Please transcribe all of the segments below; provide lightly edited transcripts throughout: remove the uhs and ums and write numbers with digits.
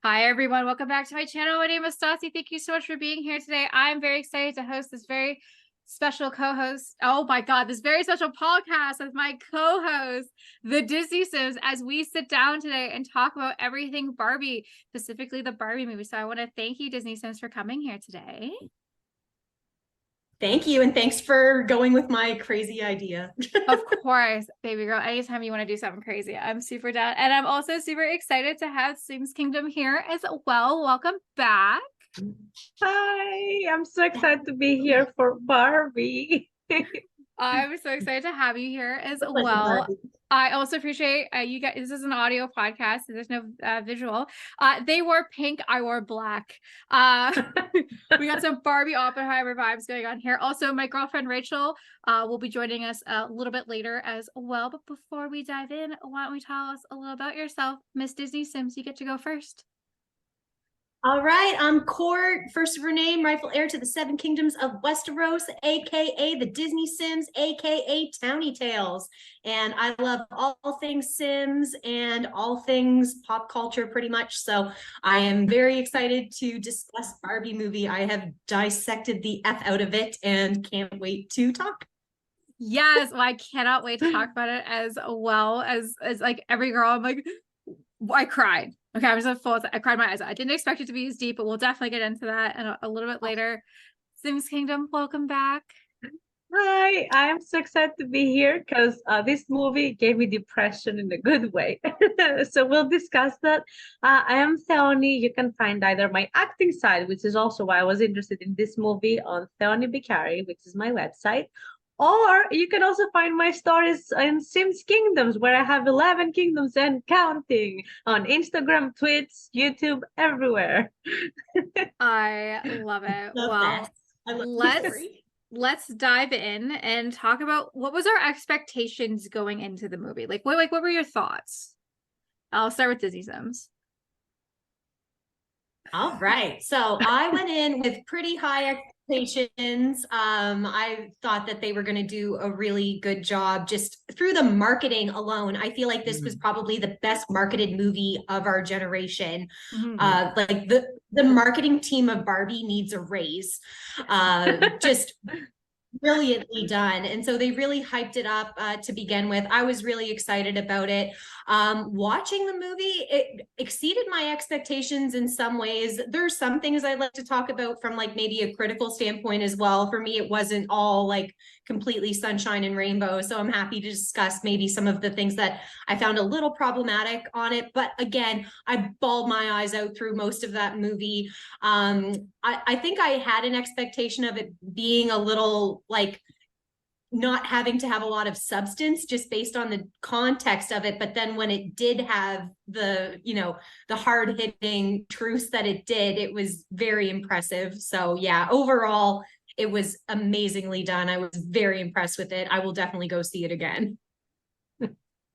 Hi, everyone. Welcome back to my channel. My name is Stassi. Thank you so much for being here today. I'm very excited to host this very special co-host. Oh my God, this very special podcast with my co-host, the Disney Sims, as we sit down today and talk about everything Barbie, specifically the Barbie movie. So I want to thank you, Disney Sims, for coming here today. Thank you. And thanks for going with my crazy idea. Of course, baby girl. Anytime you want to do something crazy, I'm super down. And I'm also super excited to have Simskingdom here as well. Welcome back. Hi, I'm so excited to be here for Barbie. I'm so excited to have you here as Pleasure, well. Barbie. I also appreciate you guys. This is an audio podcast, so there's no visual. They wore pink, I wore black. We got some Barbie Oppenheimer vibes going on here. Also, my girlfriend Rachel will be joining us a little bit later as well. But before we dive in, why don't we tell us a little about yourself, Miss Disney Sims? You get to go first. All right, I'm Court, first of her name, rightful heir to the seven kingdoms of Westeros, aka the Disney Sims, aka Townie Tales. And I love all things Sims and all things pop culture pretty much. So I am very excited to discuss Barbie movie. I have dissected the F out of it and can't wait to talk. Yes, well, I cannot wait to talk about it as well as like every girl. I'm like, I cried. Okay, I was a full. I cried my eyes out. I didn't expect it to be as deep, but we'll definitely get into that and a little bit later. Simskingdom, welcome back. Hi, I am so excited to be here because this movie gave me depression in a good way. So we'll discuss that. I am Theoni. You can find either my acting side, which is also why I was interested in this movie, on Theoni Bicari, which is my website. Or you can also find my stories in Sims Kingdoms, where I have 11 kingdoms and counting on Instagram, Twitch, YouTube, everywhere. I love it. Love Well, that. I love the let's story. let's dive in and talk about what was our expectations going into the movie. Like what were your thoughts? I'll start with Disney Sims. All right. So I went in with pretty high expectations. I thought that they were going to do a really good job just through the marketing alone. I feel like this was probably the best marketed movie of our generation. Mhm. Like the marketing team of Barbie needs a raise. Just brilliantly done. And so they really hyped it up to begin with. I was really excited about it. Watching the movie, it exceeded my expectations in some ways. There's some things I'd like to talk about from like maybe a critical standpoint as well. For me, it wasn't all like completely sunshine and rainbow. So I'm happy to discuss maybe some of the things that I found a little problematic on it. But again, I bawled my eyes out through most of that movie. I think I had an expectation of it being a little like not having to have a lot of substance just based on the context of it. But then when it did have the hard hitting truths that it did, it was very impressive. So yeah, overall, it was amazingly done. I was very impressed with it. I will definitely go see it again.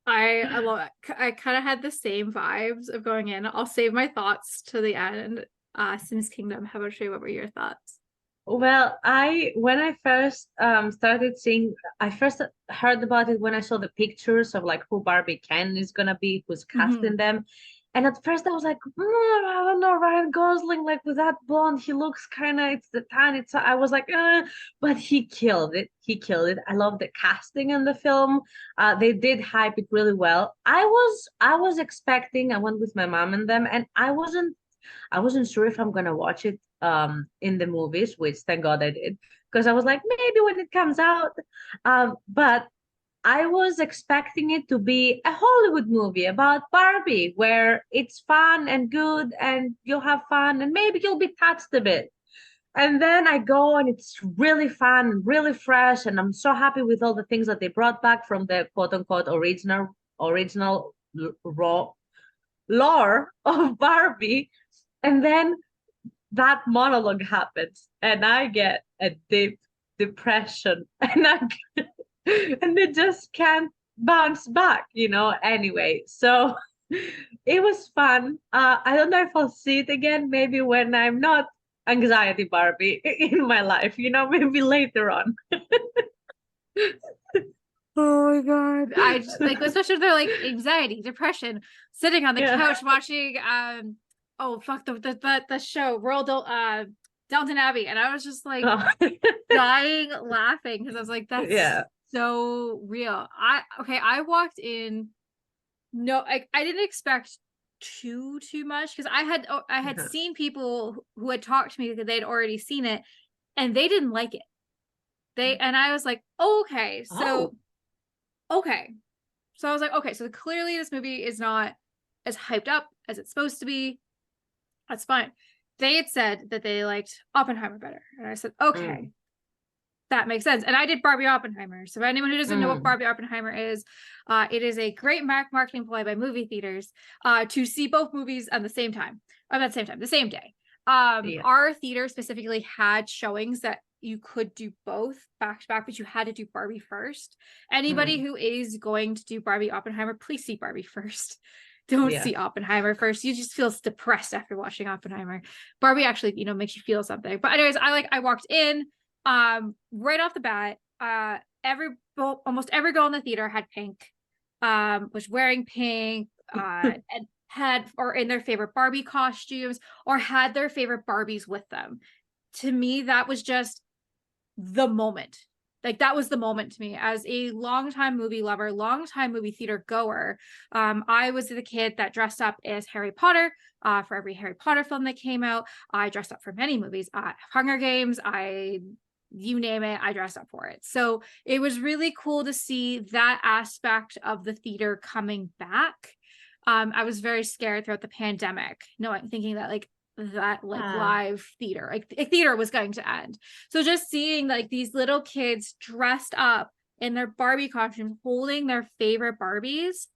I love it. I kind of had the same vibes of going in. I'll save my thoughts to the end. Simskingdom, how about you? What were your thoughts? Well, when I first started seeing, I first heard about it when I saw the pictures of like who Barbie Ken is gonna be, who's casting them. And at first I was like, I don't know, Ryan Gosling, like with that blonde, he looks kind of, it's the tan. I was like, but he killed it. He killed it. I love the casting in the film. They did hype it really well. I was expecting, I went with my mom and them, and I wasn't sure if I'm gonna watch it in the movies, which thank God I did, because I was like, maybe when it comes out. But I was expecting it to be a Hollywood movie about Barbie, where it's fun and good and you'll have fun and maybe you'll be touched a bit. And then I go and it's really fun, really fresh, and I'm so happy with all the things that they brought back from the quote unquote original raw lore of Barbie. And then that monologue happens and I get a deep depression and it just can't bounce back. Anyway, so it was fun. I don't know if I'll see it again, maybe when I'm not anxiety Barbie in my life, maybe later on. Oh my God. I just, like, especially if they're like anxiety, depression, sitting on the Yeah. couch watching oh fuck the show Downton Abbey, and I was just like Oh. dying laughing because I was like, that's Yeah. so real. I walked in, no, I didn't expect too much because I had Uh-huh. seen people who had talked to me because they'd already seen it and they didn't like it. And I was like, oh, okay, so okay. So I was like, okay, so clearly this movie is not as hyped up as it's supposed to be. That's fine. They had said that they liked Oppenheimer better. And I said, okay, that makes sense. And I did Barbie Oppenheimer. So for anyone who doesn't know what Barbie Oppenheimer is, it is a great marketing ploy by movie theaters to see both movies at the same time. Or not the same time, the same day. Yeah. Our theater specifically had showings that you could do both back to back, but you had to do Barbie first. Anybody who is going to do Barbie Oppenheimer, please see Barbie first. Don't see Oppenheimer first. You just feel depressed after watching Oppenheimer. Barbie actually, makes you feel something. But anyways, I walked in right off the bat. Almost every girl in the theater had pink, was wearing pink, and had or in their favorite Barbie costumes or had their favorite Barbies with them. To me, that was just the moment. Like that was the moment to me as a longtime movie lover, longtime movie theater goer. I was the kid that dressed up as Harry Potter for every Harry Potter film that came out. I dressed up for many movies, Hunger Games, you name it, I dressed up for it. So it was really cool to see that aspect of the theater coming back. I was very scared throughout the pandemic, thinking that live theater, like theater was going to end. So just seeing like these little kids dressed up in their Barbie costumes, holding their favorite Barbies.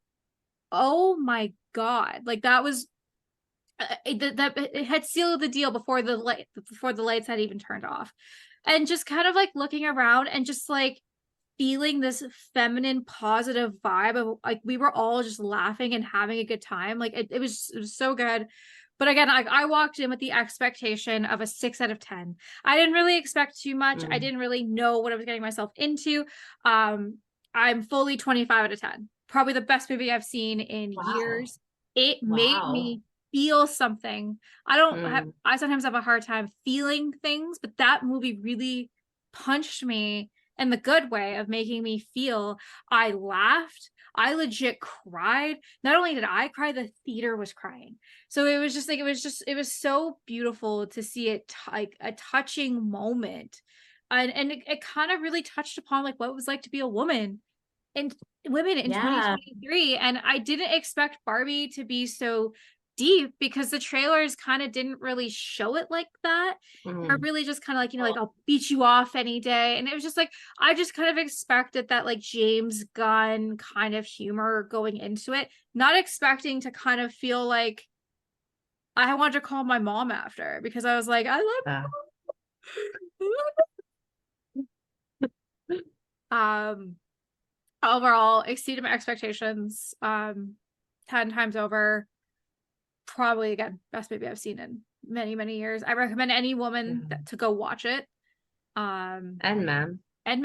Oh my God. Like that was, it had sealed the deal before the lights had even turned off. And just kind of like looking around and just like feeling this feminine positive vibe of like we were all just laughing and having a good time. Like it was so good. But again, I walked in with the expectation of a 6 out of 10. I didn't really expect too much. I didn't really know what I was getting myself into. I'm fully 25 out of 10. Probably the best movie I've seen in years. It made me feel something. I sometimes have a hard time feeling things, but that movie really punched me in the good way of making me feel. I laughed. I legit cried. Not only did I cry, the theater was crying. So it was just like, it was so beautiful to see it like a touching moment. And it kind of really touched upon like what it was like to be a woman and women in 2023. And I didn't expect Barbie to be so deep because the trailers kind of didn't really show it like that. Or really just kind of like, like I'll beat you off any day. And it was just like, I just kind of expected that like James Gunn kind of humor going into it, not expecting to kind of feel like I wanted to call my mom after because I was like, I love overall exceeded my expectations 10 times over. Probably again best movie I've seen in many years. I recommend any woman to go watch it. And men and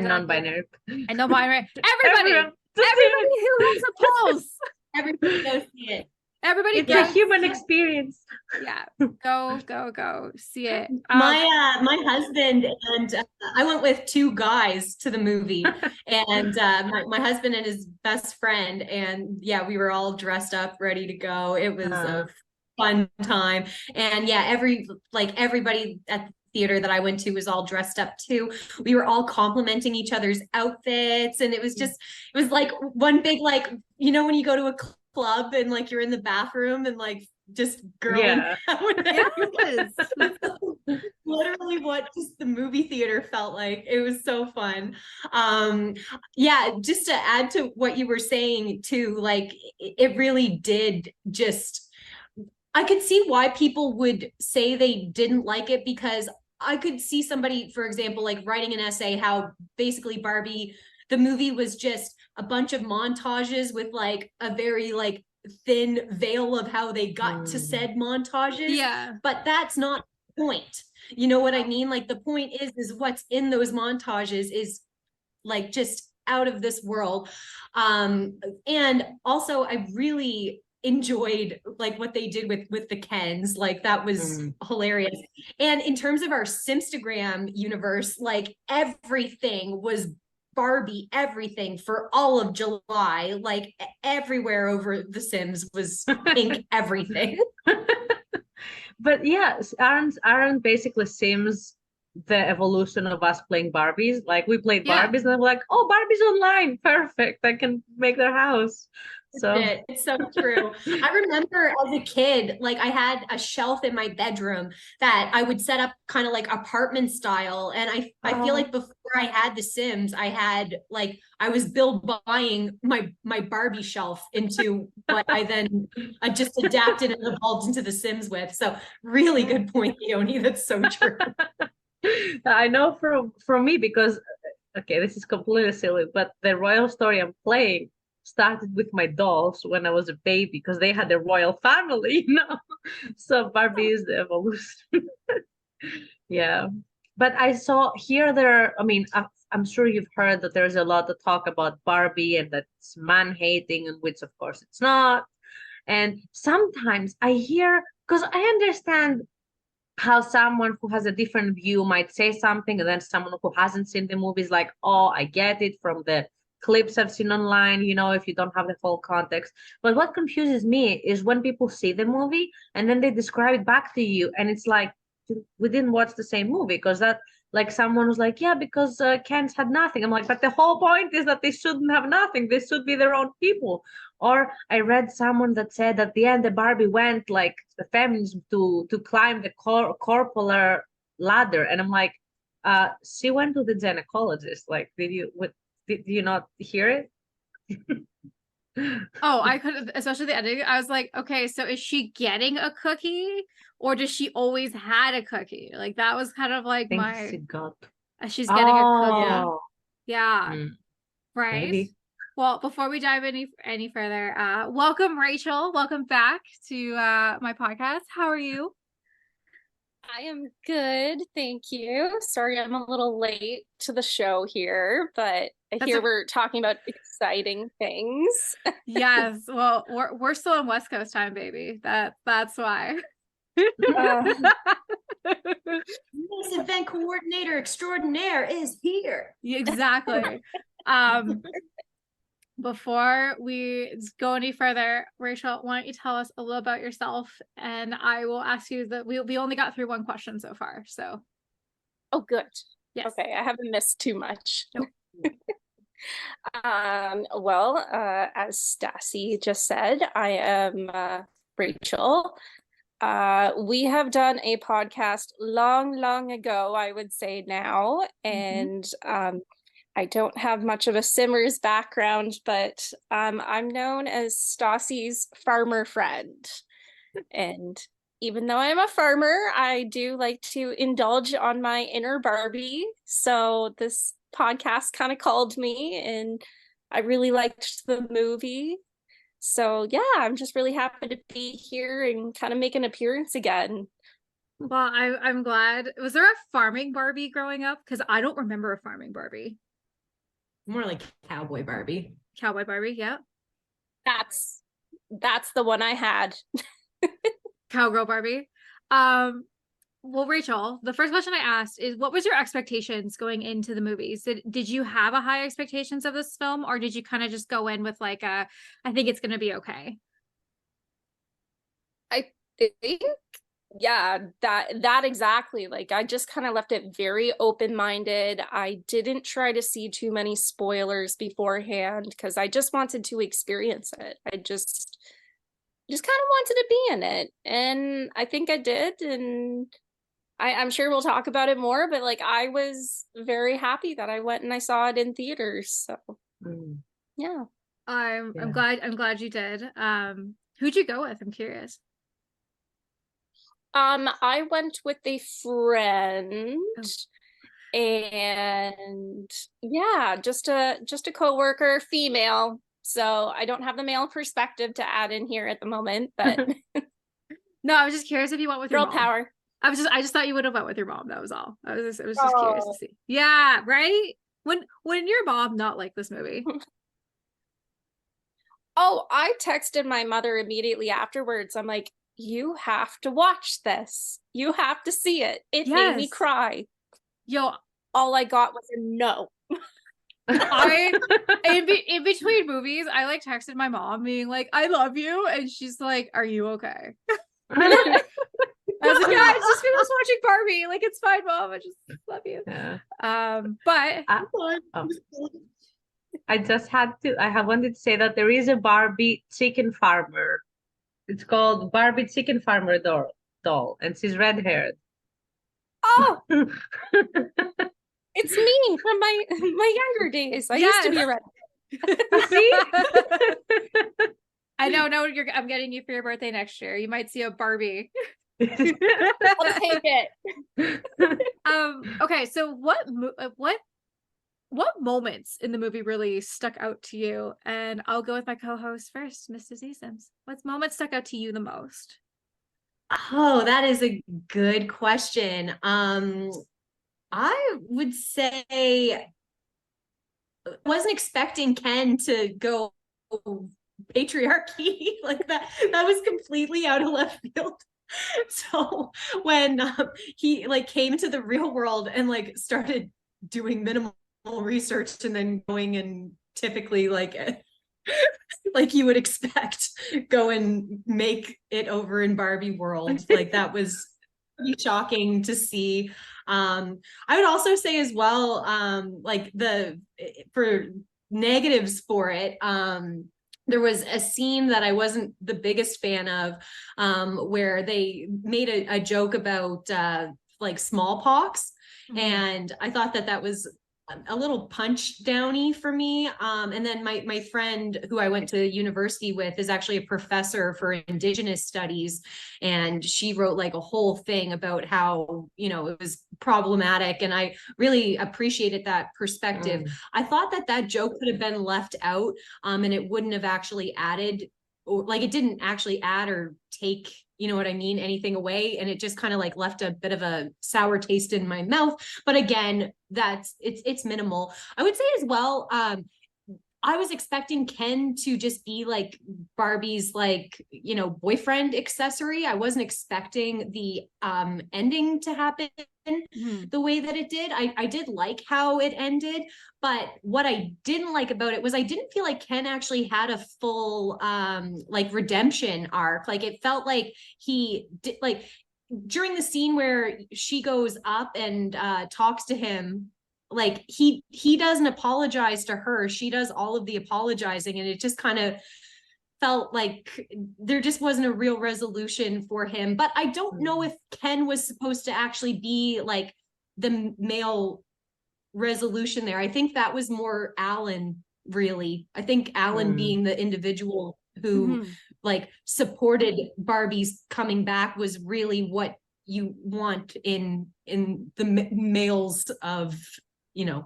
non-binary and non-binary everybody who has a pulse. Everybody go see it. Everybody, it's a human experience. Yeah, go see it. My husband and I went with 2 guys to the movie, and my husband and his best friend, and yeah, we were all dressed up, ready to go. It was a fun time, and yeah, everybody at the theater that I went to was all dressed up too. We were all complimenting each other's outfits, and it was like one big like when you go to a club and like you're in the bathroom and like just girling out. Yes. Literally what just the movie theater felt like. It was so fun. Just to add to what you were saying too, like it really did just, I could see why people would say they didn't like it, because I could see somebody, for example, like writing an essay how basically Barbie, the movie was just a bunch of montages with like a very like thin veil of how they got to said montages. Yeah. But that's not the point. You know what I mean? Like the point is what's in those montages is like just out of this world. And also I really enjoyed like what they did with the Kens. Like that was hilarious. And in terms of our Simstagram universe, like everything was Barbie, everything for all of July, like everywhere over The Sims was pink everything. But yeah, aren't basically Sims the evolution of us playing Barbies? Like we played Yeah. Barbies and then we're like, oh, Barbie's online, perfect, I can make their house. So It's so true. I remember as a kid, like I had a shelf in my bedroom that I would set up kind of like apartment style. And I feel like before I had The Sims, I was buying my Barbie shelf into what I then just adapted and evolved into The Sims with. So really good point, Leonie. That's so true. I know from me because okay, this is completely silly, but the royal story I'm playing started with my dolls when I was a baby because they had a royal family, So Barbie is the evolution. Yeah. But I saw here I mean, I'm sure you've heard that there's a lot of talk about Barbie and that it's man-hating, and which of course it's not. And sometimes I hear, because I understand how someone who has a different view might say something, and then someone who hasn't seen the movie is like, oh, I get it from the clips I've seen online, if you don't have the full context. But what confuses me is when people see the movie and then they describe it back to you, and it's like, we didn't watch the same movie, because that, like, someone was like, yeah, because Kens had nothing. I'm like, but the whole point is that they shouldn't have nothing. They should be their own people. Or I read someone that said at the end the Barbie went like the feminism to climb the corporal ladder, and I'm like, she went to the gynecologist. Like, did you not hear it? Oh, I could, especially the ending. I was like, okay, so is she getting a cookie, or does she always had a cookie? Like that was kind of like She got. she's getting a cookie. Oh, Yeah. Right. maybe. Well, before we dive any further, welcome Rachel. Welcome back to my podcast. How are you? I am good, thank you. Sorry I'm a little late to the show here, but we're talking about exciting things. Yes. Well, we're still on West Coast time, baby. That's why. This event coordinator extraordinaire is here. Exactly. Before we go any further, Rachel, why don't you tell us a little about yourself, and I will ask you that we only got through one question so far. So, oh, good. Yes. Okay, I haven't missed too much. Nope. Well, as Stassi just said, I am Rachel. We have done a podcast long ago, I would say now, and I don't have much of a Simmers background, but I'm known as Stassi's farmer friend. And even though I'm a farmer, I do like to indulge on my inner Barbie. So this podcast kind of called me, and I really liked the movie. So yeah, I'm just really happy to be here and kind of make an appearance again. Well, I'm glad. Was there a farming Barbie growing up? Because I don't remember a farming Barbie. More like cowboy Barbie. Cowboy Barbie, yeah. That's the one I had. Cowgirl Barbie. Well, Rachel, the first question I asked is, what was your expectations going into the movies? Did you have a high expectations of this film, or did you kind of just go in with like I think it's going to be okay? I think, yeah, that exactly. Like, I just kind of left it very open-minded. I didn't try to see too many spoilers beforehand because I just wanted to experience it. I just kind of wanted to be in it, and I think I did. And I'm sure we'll talk about it more, but like, I was very happy that I went and I saw it in theaters. So yeah. I'm glad you did. Who'd you go with? I'm curious. I went with a friend, and yeah, just a coworker, female. So I don't have the male perspective to add in here at the moment, but no, I was just curious if you went with your girl mom. power. I just thought you would have went with your mom. That was all. I was just curious to see. Yeah, right. When your mom not like this movie? Oh, I texted my mother immediately afterwards. I'm like, you have to watch this. You have to see it. It made me Yes. cry. Yo, All I got was a no. in between movies, I like texted my mom being like, I love you. And she's like, are you okay? I was like, yeah, I just finished watching Barbie. Like, it's fine, mom. I just love you. Yeah. But I have wanted to say that there is a Barbie chicken farmer. It's called Barbie Chicken Farmer doll, and she's red haired. Oh, it's me from my younger days. I used to be a red. See? I don't know. I'm getting you for your birthday next year. You might see a Barbie. I'll take it. Okay, so what moments in the movie really stuck out to you? And I'll go with my co-host first, Mr. Z-Sims. What moments stuck out to you the most? Oh, that is a good question. I would say wasn't expecting Ken to go patriarchy like that. That was completely out of left field. So when he like came to the real world and like started doing minimal research and then going and typically like like you would expect go and make it over in Barbie world, like that was pretty shocking to see. I would also say as well, like for negatives for it, there was a scene that I wasn't the biggest fan of, where they made a joke about like smallpox. Mm-hmm. And I thought that was a little punch downy for me. And then my friend who I went to university with is actually a professor for Indigenous studies. And she wrote like a whole thing about how, it was problematic. And I really appreciated that perspective. I thought that joke could have been left out, and it wouldn't have actually added, or like it didn't actually add or take, you know what I mean, anything away. And it just kind of like left a bit of a sour taste in my mouth. But again, it's minimal. I would say as well, I was expecting Ken to just be like Barbie's like, boyfriend accessory. I wasn't expecting the ending to happen the way that it did. I did like how it ended, but what I didn't like about it was I didn't feel like Ken actually had a full like redemption arc. Like it felt like he did, like during the scene where she goes up and talks to him, like he doesn't apologize to her, she does all of the apologizing, and it just kind of felt like there just wasn't a real resolution for him. But I don't know if Ken was supposed to actually be like the male resolution there. I think that was more Alan, really. I think Alan being the individual who like supported Barbie's coming back was really what you want in the males of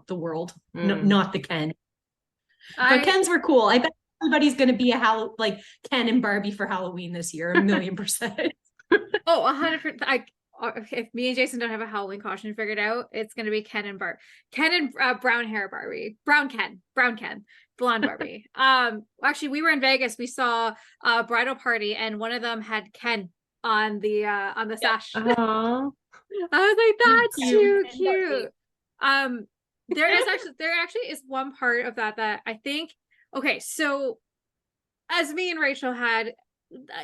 the world, not the Ken. But Kens were cool. I bet everybody's going to be like Ken and Barbie for Halloween this year, 1,000,000%. Oh, 100%. If me and Jason don't have a Halloween costume figured out, it's going to be Ken and brown hair Barbie, brown Ken, blonde Barbie. Actually, we were in Vegas. We saw a bridal party, and one of them had Ken on the sash. Aww. I was like, that's too cute. There actually is one part of that I think, okay, so as me and Rachel had,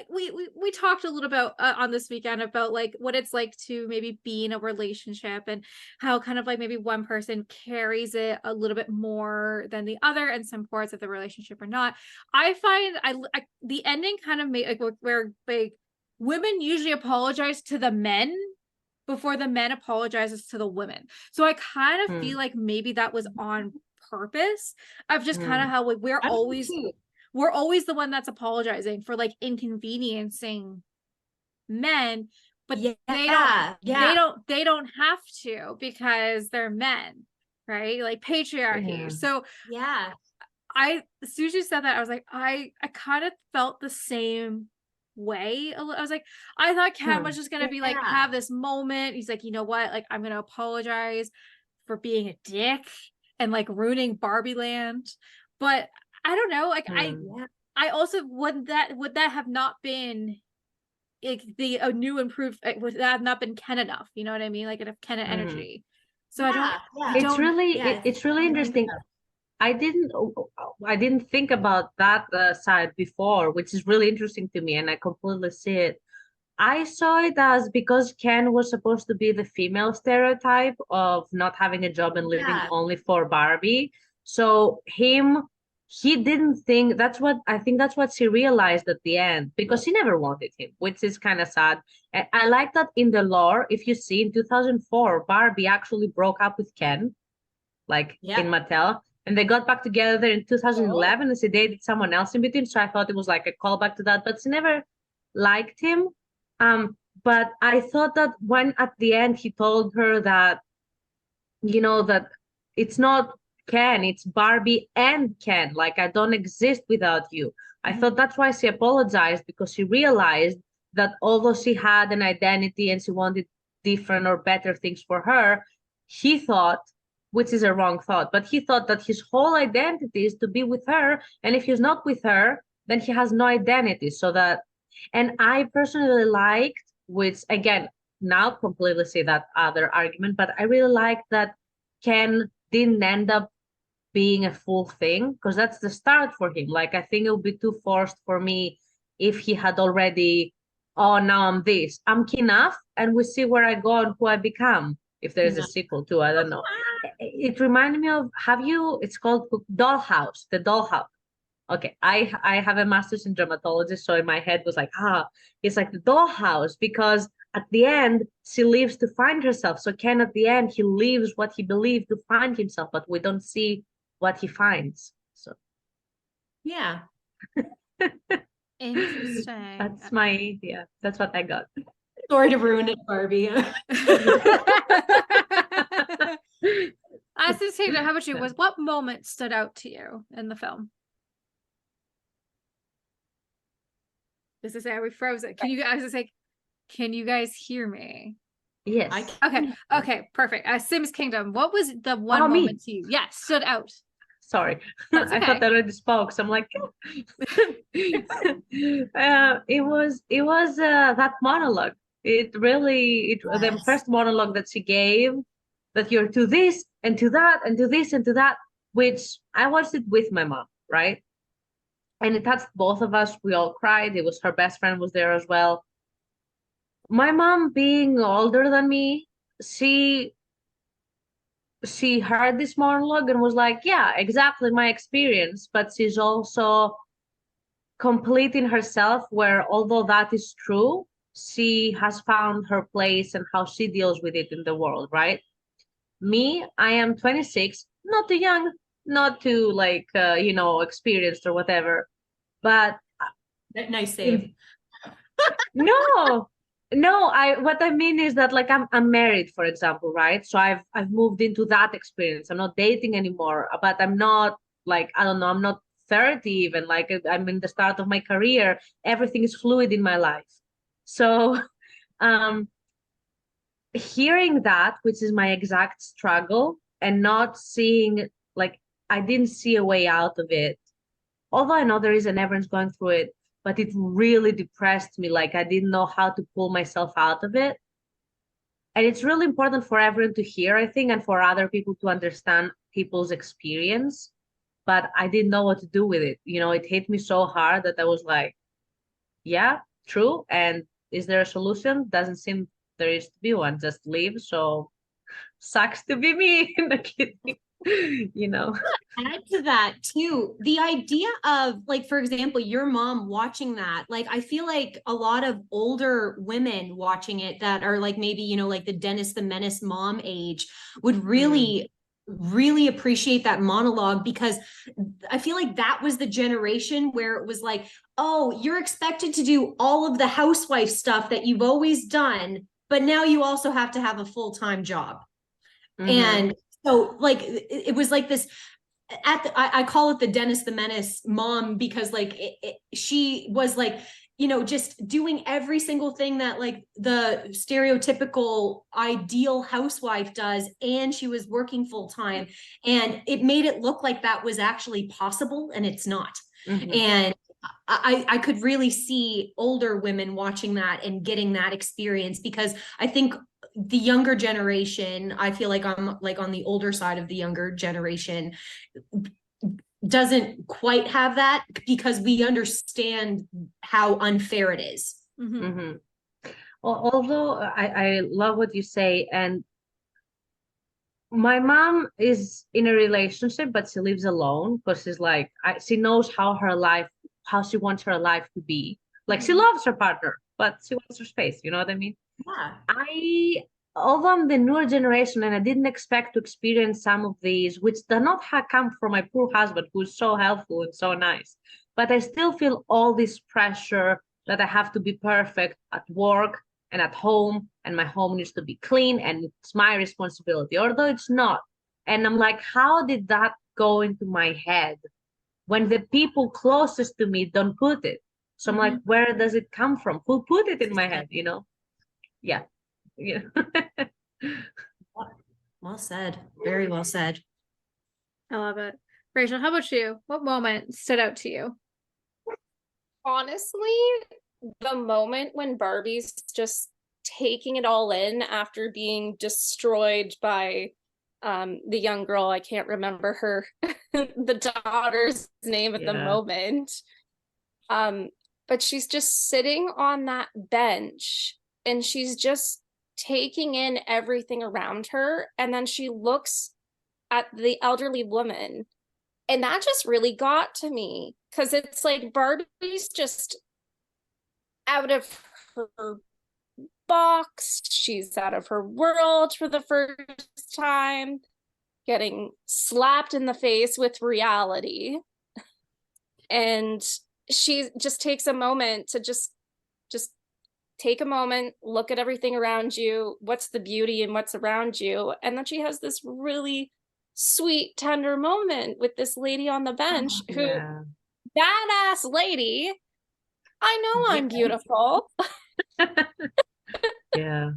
we talked a little bit on this weekend about like what it's like to maybe be in a relationship and how kind of like maybe one person carries it a little bit more than the other in some parts of the relationship or not. I find the ending kind of made like where like women usually apologize to the men before the men apologizes to the women. So I kind of feel like maybe that was on purpose of just kind of how like we're always the one that's apologizing for like inconveniencing men, but they don't have to because they're men, right? Like patriarchy. So as soon as you said that, I was like, I kind of felt the same way. I was like, I thought Ken was just gonna be like have this moment. He's like, you know what, like I'm gonna apologize for being a dick and like ruining Barbie land. But I don't know, like I also would that have not been like the a new improved would that have not been Ken enough? You know what I mean? Like enough Ken energy. So Yeah, It's really yeah, it's really interesting. I didn't think about that side before, which is really interesting to me, and I completely see it. I saw it as because Ken was supposed to be the female stereotype of not having a job and living Yeah. only for Barbie. So he didn't think I think that's what she realized at the end because she never wanted him, which is kind of sad. I like that in the lore, if you see in 2004, Barbie actually broke up with Ken, like in Mattel, and they got back together in 2011 and she dated someone else in between. So I thought it was like a callback to that, but she never liked him. But I thought that when at the end he told her that, that it's not Ken, it's Barbie and Ken. Like, I don't exist without you. I thought that's why she apologized, because she realized that although she had an identity and she wanted different or better things for her, he thought, which is a wrong thought, but he thought that his whole identity is to be with her. And if he's not with her, then he has no identity. So that, and I personally liked, which again, now completely see that other argument, but I really like that Ken didn't end up being a full thing, because that's the start for him. Like, I think it would be too forced for me if he had already, oh, now I'm this. I'm enough, and we see where I go and who I become. If there's a sequel to, I don't know. It reminded me of, it's called Dollhouse, the Dollhouse. Okay, I have a master's in dramatology, so in my head was like, it's like the Dollhouse, because at the end she leaves to find herself. So Ken, at the end, he leaves what he believed to find himself, but we don't see what he finds. So yeah. Interesting. That's my idea. That's what I got. Sorry to ruin it, Barbie. Simskingdom, how about you? What moment stood out to you in the film? This is how we froze it. Can you guys hear me? Yes. Okay, perfect. Simskingdom, what was the one moment to you? Yes, stood out. Sorry, That's okay. I thought I already spoke, so I'm like, it was that monologue. The first monologue that she gave, that you're to this and to that and to this and to that, which I watched it with my mom, right? And it touched both of us. We all cried. It was her best friend was there as well. My mom, being older than me, she heard this monologue and was like, yeah, exactly my experience. But she's also complete in herself, where although that is true, she has found her place and how she deals with it in the world, right? Me, I am 26, not too young, not too like experienced or whatever, but nice save. No, what I mean is that, like, I'm married, for example, right? So I've moved into that experience. I'm not dating anymore, but I'm not, like, I don't know, I'm not 30 even, like, I'm in the start of my career. Everything is fluid in my life. So hearing that, which is my exact struggle, and not seeing, like, I didn't see a way out of it. Although I know there is, and everyone's going through it, but it really depressed me. Like, I didn't know how to pull myself out of it. And it's really important for everyone to hear, I think, and for other people to understand people's experience. But I didn't know what to do with it. It hit me so hard that I was like, yeah, true. And is there a solution? Doesn't seem there is to be one. Just leave. So sucks to be me. Add to that too, the idea of, like, for example, your mom watching that, like, I feel like a lot of older women watching it that are like, maybe, like the Dennis the Menace mom age, would really really appreciate that monologue, because I feel like that was the generation where it was like, oh, you're expected to do all of the housewife stuff that you've always done, but now you also have to have a full-time job. And so, like, it was like this, I call it the Dennis the Menace mom, because like she was like, just doing every single thing that, like, the stereotypical ideal housewife does, and she was working full time, and it made it look like that was actually possible, and it's not. And I could really see older women watching that and getting that experience, because I think the younger generation, I feel like I'm like on the older side of the younger generation, doesn't quite have that, because we understand how unfair it is. Mhm. Well, although I love what you say, and my mom is in a relationship, but she lives alone because she's like, she knows how she wants her life to be. Like she loves her partner, but she wants her space. You know what I mean? Yeah. Although I'm the newer generation and I didn't expect to experience some of these, which do not have come from my poor husband, who's so helpful and so nice, but I still feel all this pressure that I have to be perfect at work and at home, and my home needs to be clean and it's my responsibility, although it's not. And I'm like, how did that go into my head when the people closest to me don't put it? So I'm like, where does it come from? Who put it in my head, you know? Yeah. Yeah. Well said. Very well said. I love it. Rachel, how about you? What moment stood out to you? Honestly, the moment when Barbie's just taking it all in after being destroyed by the young girl, I can't remember her the daughter's name at the moment. But she's just sitting on that bench and she's just taking in everything around her, and then she looks at the elderly woman, and that just really got to me, because it's like Barbie's just out of her box, she's out of her world for the first time, getting slapped in the face with reality, and she just takes a moment to just take a moment, look at everything around you, what's the beauty in what's around you, and then she has this really sweet, tender moment with this lady on the bench who, badass lady, I know I'm beautiful. Yeah.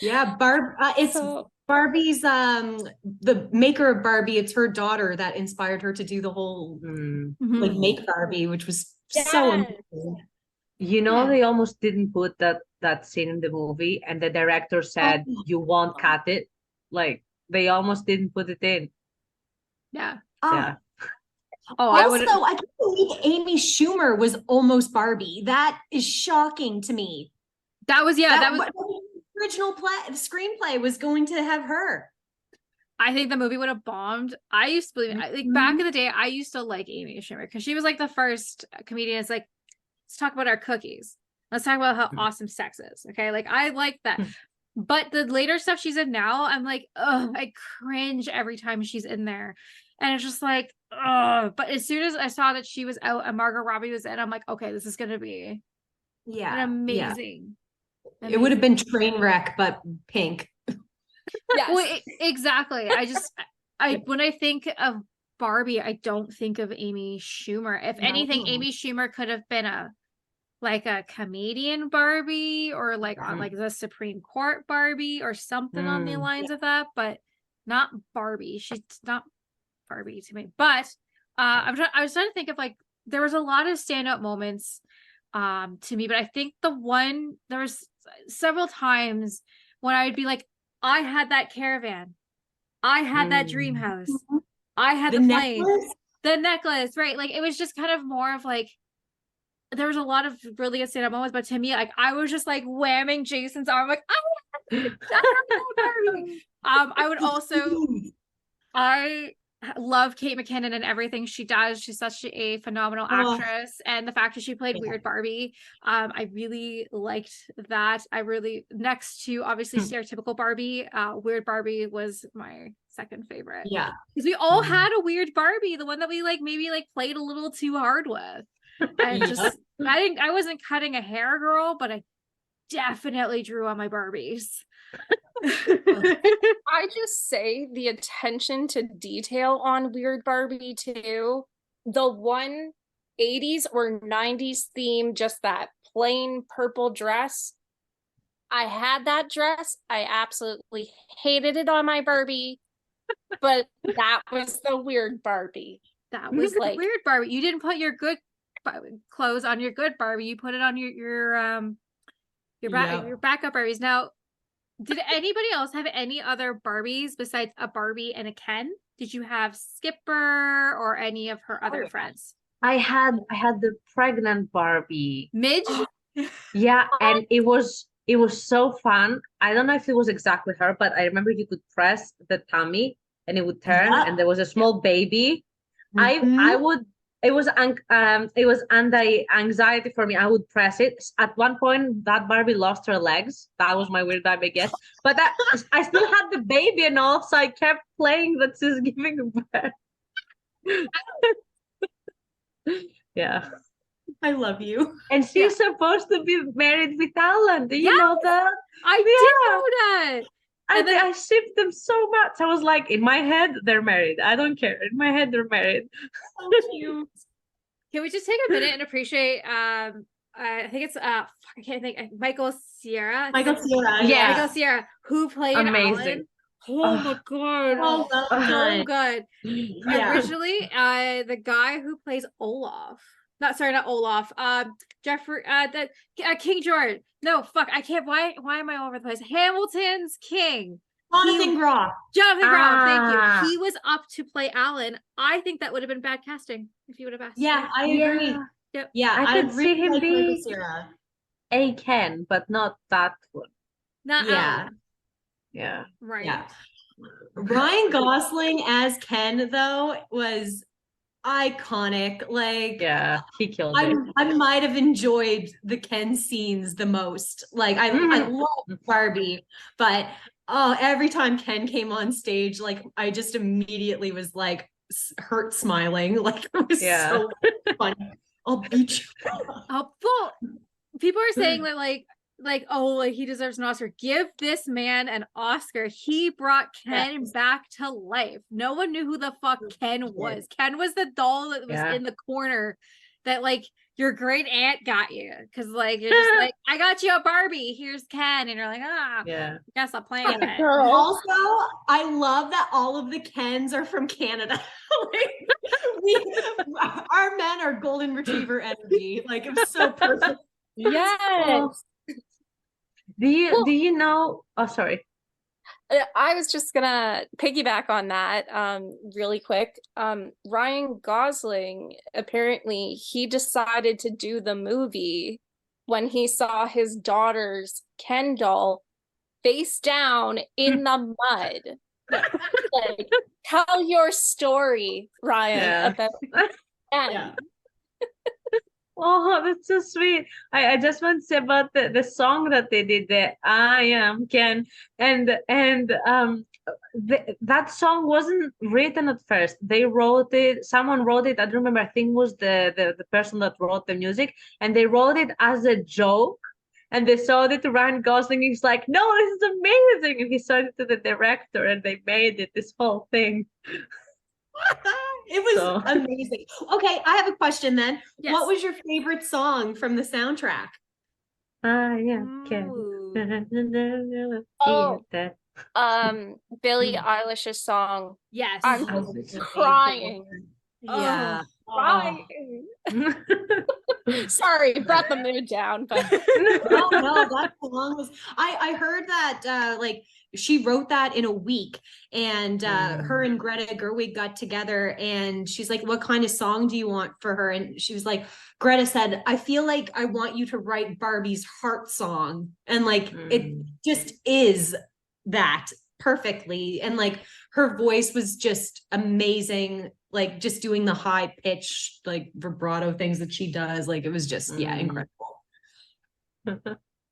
It's So, Barbie's the maker of Barbie, it's her daughter that inspired her to do the whole like make Barbie, which was so amazing. You know, they almost didn't put that scene in the movie, and the director said, you won't cut it. Like they almost didn't put it in. Yeah. Yeah. Oh, I can't believe Amy Schumer was almost Barbie. That is shocking to me. that was The original screenplay was going to have her. I think the movie would have bombed. I used to believe it. Like back in the day, I used to like Amy Schumer because she was like the first comedian. It's like, let's talk about our cookies. Let's talk about how awesome sex is. Okay. Like I like that. But the later stuff she's in now, I'm like, oh, I cringe every time she's in there. And it's just like, oh. But as soon as I saw that she was out and Margot Robbie was in, I'm like, okay, this is gonna be an amazing. It would have been Trainwreck, but pink. yes. Well, exactly. When I think of Barbie, I don't think of Amy Schumer. If anything, Amy Schumer could have been a comedian Barbie, or like on like the Supreme Court Barbie or something on the lines of that, but not Barbie. She's not Barbie to me. But I was trying to think of like, there was a lot of standout moments to me, but I think there was several times when I would be like, I had that caravan, I had that dream house, I had the plane, the necklace, right? Like it was just kind of more of like, there was a lot of really good stand-up moments, but to me, like I was just like whamming Jason's arm, like I would also, I love Kate McKinnon and everything she does. She's such a phenomenal actress, and the fact that she played Weird Barbie, I really liked that. I really, next to obviously stereotypical Barbie, Weird Barbie was my second favorite. Yeah, because we all had a Weird Barbie, the one that we like maybe like played a little too hard with. And just I wasn't cutting a hair girl, but I definitely drew on my Barbies. I just say the attention to detail on Weird Barbie too. The one 80s or 90s theme, just that plain purple dress. I had that dress. I absolutely hated it on my Barbie, but that was the Weird Barbie. That was like Weird Barbie. You didn't put your good clothes on your good Barbie, you put it on your backup Barbies. Now, did anybody else have any other Barbies besides a Barbie and a Ken? Did you have Skipper or any of her other friends? I had the pregnant Barbie. Midge? Yeah, and it was so fun. I don't know if it was exactly her, but I remember you could press the tummy and it would turn, and there was a small baby. I would. It was anti-anxiety for me. I would press it. At one point, that Barbie lost her legs. That was my weird vibe, I guess. But I still had the baby and all, so I kept playing that she's giving birth. Yeah. I love you. And she's supposed to be married with Alan. Do you know that? I did know that. And then I shipped them so much. I was like, in my head, they're married. I don't care. In my head, they're married. So cute. Can we just take a minute and appreciate I think it's I can't think Michael Cera. Michael Cera. Yeah. Michael Cera, who played Amazing. Alan. Oh my god. Oh, So good. Yeah. Originally, the guy who plays Olaf. Not Olaf. Jeffrey King George. No, fuck. I can't. Why am I all over the place? Hamilton's king. Jonathan Groff. Jonathan Groff, thank you. He was up to play Alan. I think that would have been bad casting if you would have asked. Yeah, I agree. Yep. Yeah, I could see him like be Michael Cera. a Ken, but not that one. Not Yeah. Alan. Yeah. Right. Yeah. Ryan Gosling as Ken, though, was iconic. Like, Yeah, he killed it. I might have enjoyed the Ken scenes the most. Like, I love Barbie, but every time Ken came on stage, like, I just immediately was like hurt smiling. Like, it was so funny. I'll beat you. Oh, well, people are saying that like he deserves an Oscar. Give this man an Oscar. He brought Ken back to life. No one knew who the fuck Ken was. Ken was the doll that was in the corner that like your great aunt got you, because like you're just like, I got you a Barbie, here's Ken, and you're like, guess I'll play with it. Also, I love that all of the Kens are from Canada. Like, our men are golden retriever energy. Like, it was so perfect. Yes. Do you know? Oh, sorry. I was just gonna piggyback on that really quick. Ryan Gosling, apparently he decided to do the movie when he saw his daughter's Ken doll face down in the mud. Like, tell your story, Ryan, about Ken. Yeah. Oh, that's so sweet. I just want to say about the song that they did there, I Am Ken. And that song wasn't written at first. They wrote it, someone wrote it, I don't remember, I think it was the person that wrote the music, and they wrote it as a joke. And they showed it to Ryan Gosling. He's like, no, this is amazing. And he showed it to the director, and they made it this whole thing. It was amazing. Okay, I have a question then. Yes. What was your favorite song from the soundtrack? I am Ken. Oh, Billie Eilish's song. Yes. I'm crying. Yeah. Crying. Sorry, brought the mood down, but No, that song was. I heard that like she wrote that in a week, and her and Greta Gerwig got together, and she's like, "What kind of song do you want for her?" And she was like, Greta said, "I feel like I want you to write Barbie's heart song," and like it just is that perfectly, and like her voice was just amazing. Like just doing the high pitch, like vibrato things that she does. Like it was just, incredible.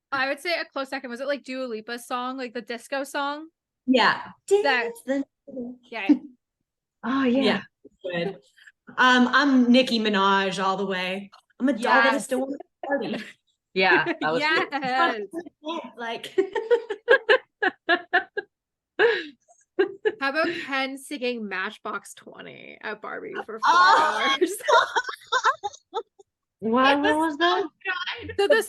I would say a close second. Was it like Dua Lipa's song, like the disco song? Yeah. That's yeah. Oh yeah. Good. I'm Nicki Minaj all the way. I'm a dog that just don't want to party. Yeah. That was Yes. Like How about Ken singing Matchbox 20 at Barbie for 4 hours? What was that? So the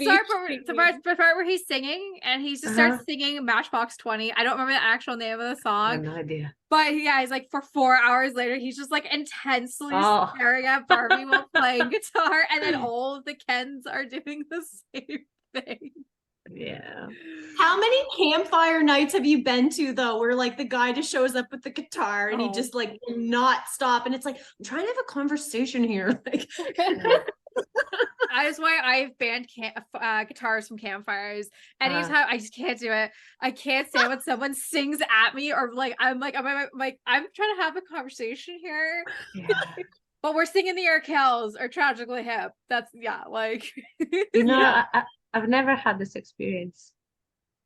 part where he's singing and he just starts singing Matchbox 20. I don't remember the actual name of the I have song, no idea. but yeah, he's like, for 4 hours later, he's just like intensely staring at Barbie while playing guitar, and then all of the Kens are doing the same thing. Yeah. How many campfire nights have you been to though, where like the guy just shows up with the guitar and he just like will not stop, and it's like, I'm trying to have a conversation here. Like, That is why I've banned guitars from campfires. Anytime, I just can't do it. I can't stand when someone sings at me, or like I'm trying to have a conversation here. Yeah. But we're singing the Urkels or Tragically Hip. That's like You know, I've never had this experience.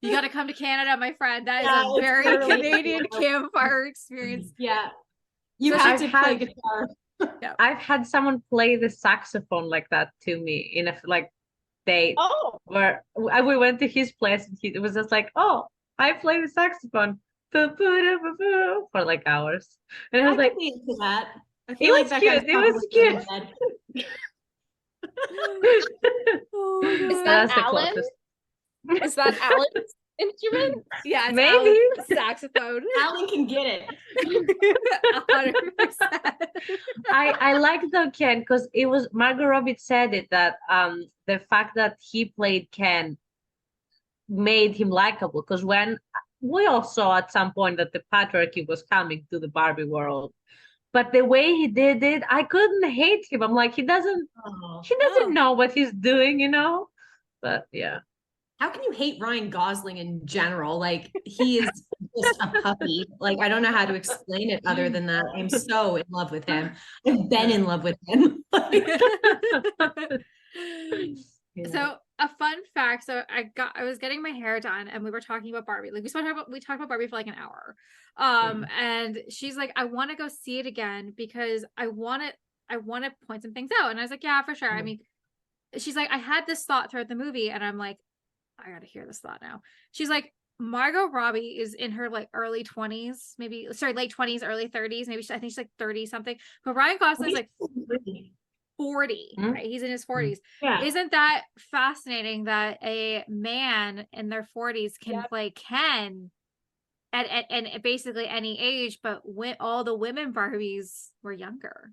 you got to come to Canada, my friend. That is Yeah, a very totally Canadian campfire experience. yeah, you So have I've to play had- guitar. I've had someone play the saxophone like that to me in a date where we went to his place, and it was just like, oh, I play the saxophone for like hours, and I was like, could be into that. I it feel like was that cute. guy's It was probably cute. Oh, Is God. that That's the Alan? closest. Is that Alan's instrument? Yeah, it's Maybe. Alan's saxophone. Alan can get it. 100%. I like though Ken, because it was Margot Robbie said it, that the fact that he played Ken made him likable, because when we all saw at some point that the patriarchy was coming to the Barbie world, but the way he did it, I couldn't hate him. I'm like, he doesn't know what he's doing, you know. But yeah, How can you hate Ryan Gosling in general? Like, he is just a puppy. Like, I don't know how to explain it other than that. I'm so in love with him. I've been in love with him. yeah. So a fun fact. So I was getting my hair done, and we were talking about Barbie. Like we talked about Barbie for like an hour. And she's like, I want to go see it again because I want to point some things out. And I was like, yeah, for sure. I mean, she's like, I had this thought throughout the movie, and I'm like, I gotta hear this thought now. She's like, Margot Robbie is in her like early 20s, late 20s, early 30s. Maybe I think she's like 30 something. But Ryan Gosling's like 40, right? He's in his 40s. Yeah. Isn't that fascinating that a man in their 40s can play Ken at basically any age, but all the women Barbies were younger.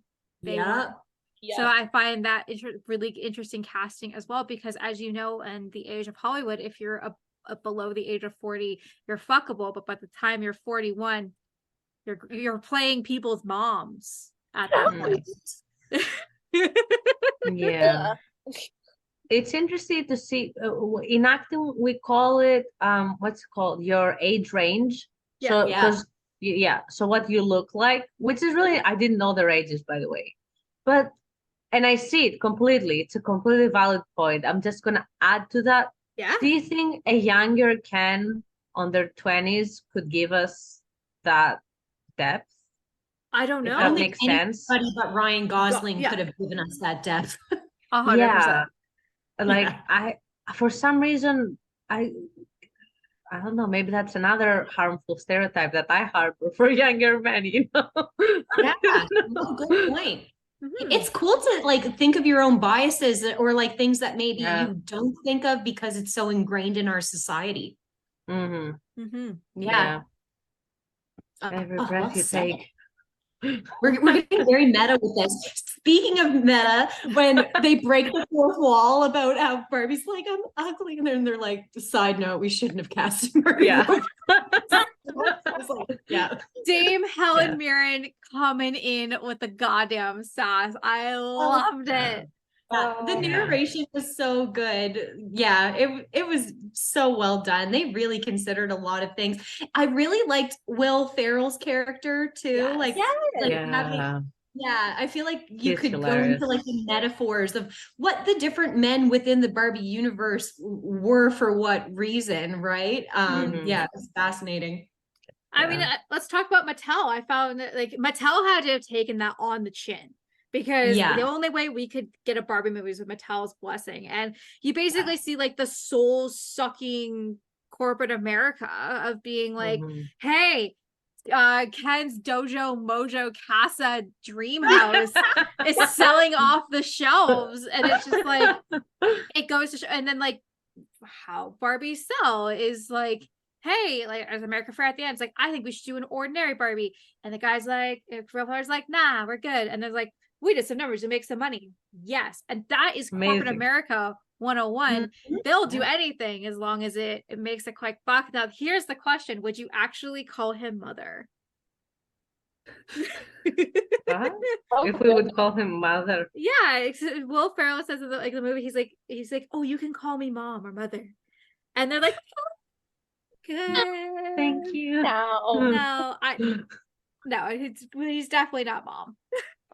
So I find that really interesting casting as well, because as you know, in the age of Hollywood, if you're below the age of 40, you're fuckable. But by the time you're 41, you're playing people's moms at that point. Yeah. It's interesting to see in acting, we call it what's it called, your age range. So so what you look like, which is really, I didn't know their ages, by the way, but and I see it completely. It's a completely valid point. I'm just gonna add to that. Yeah. Do you think a younger Ken on their 20s could give us that depth? I don't know. If that makes sense. Anybody but Ryan Gosling could have given us that depth. 100%. Yeah. Like for some reason, I don't know, maybe that's another harmful stereotype that I harbor for younger men, you know? Yeah, no, good point. It's cool to like think of your own biases or like things that maybe you don't think of because it's so ingrained in our society. Yeah. Every breath you take. We're getting very meta with this. Speaking of meta, when they break the fourth wall about how Barbie's like, I'm ugly, and then they're like, side note, we shouldn't have casted Barbie. Dame Helen Mirren coming in with the goddamn sass. I loved it. The narration was so good. Yeah, it was so well done. They really considered a lot of things. I really liked Will Ferrell's character too. I feel like you could go into like the metaphors of what the different men within the Barbie universe were for what reason, right? Yeah, it's fascinating. I mean, let's talk about Mattel. I found that like Mattel had to have taken that on the chin, because the only way we could get a Barbie movie is with Mattel's blessing. And you basically see like the soul sucking corporate America of being like, hey, Ken's Dojo Mojo Casa Dream House is selling off the shelves. And it's just like, it goes to show. And then like how Barbies sell is like, hey, like as America Fair at the end, it's like, I think we should do an ordinary Barbie. And the guy's like, Real Flower's like, nah, we're good. And there's like, we did some numbers to make some money. Yes. And that is corporate Amazing. America 101. They'll do Yeah. anything as long as it makes a quick buck. Now, here's the question. Would you actually call him mother? What? If we would call him mother. Yeah, Will Ferrell says in the movie, he's like, oh, you can call me mom or mother. And they're like, good. Thank you. No, he's definitely not mom.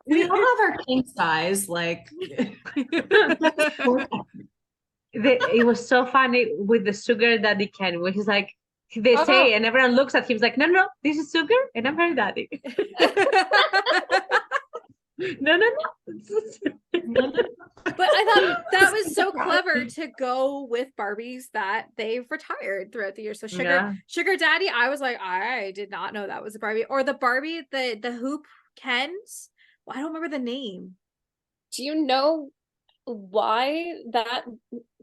We all have our king size, like. It was so funny with the sugar daddy Ken, where he's like, they say, and everyone looks at him, he's like, no, this is sugar, and I'm her daddy. No. But I thought that was so clever to go with Barbies that they've retired throughout the year. So Sugar Daddy, I was like, I did not know that was a Barbie. Or the Barbie, the hoop Kens. Well, I don't remember the name. Do you know why that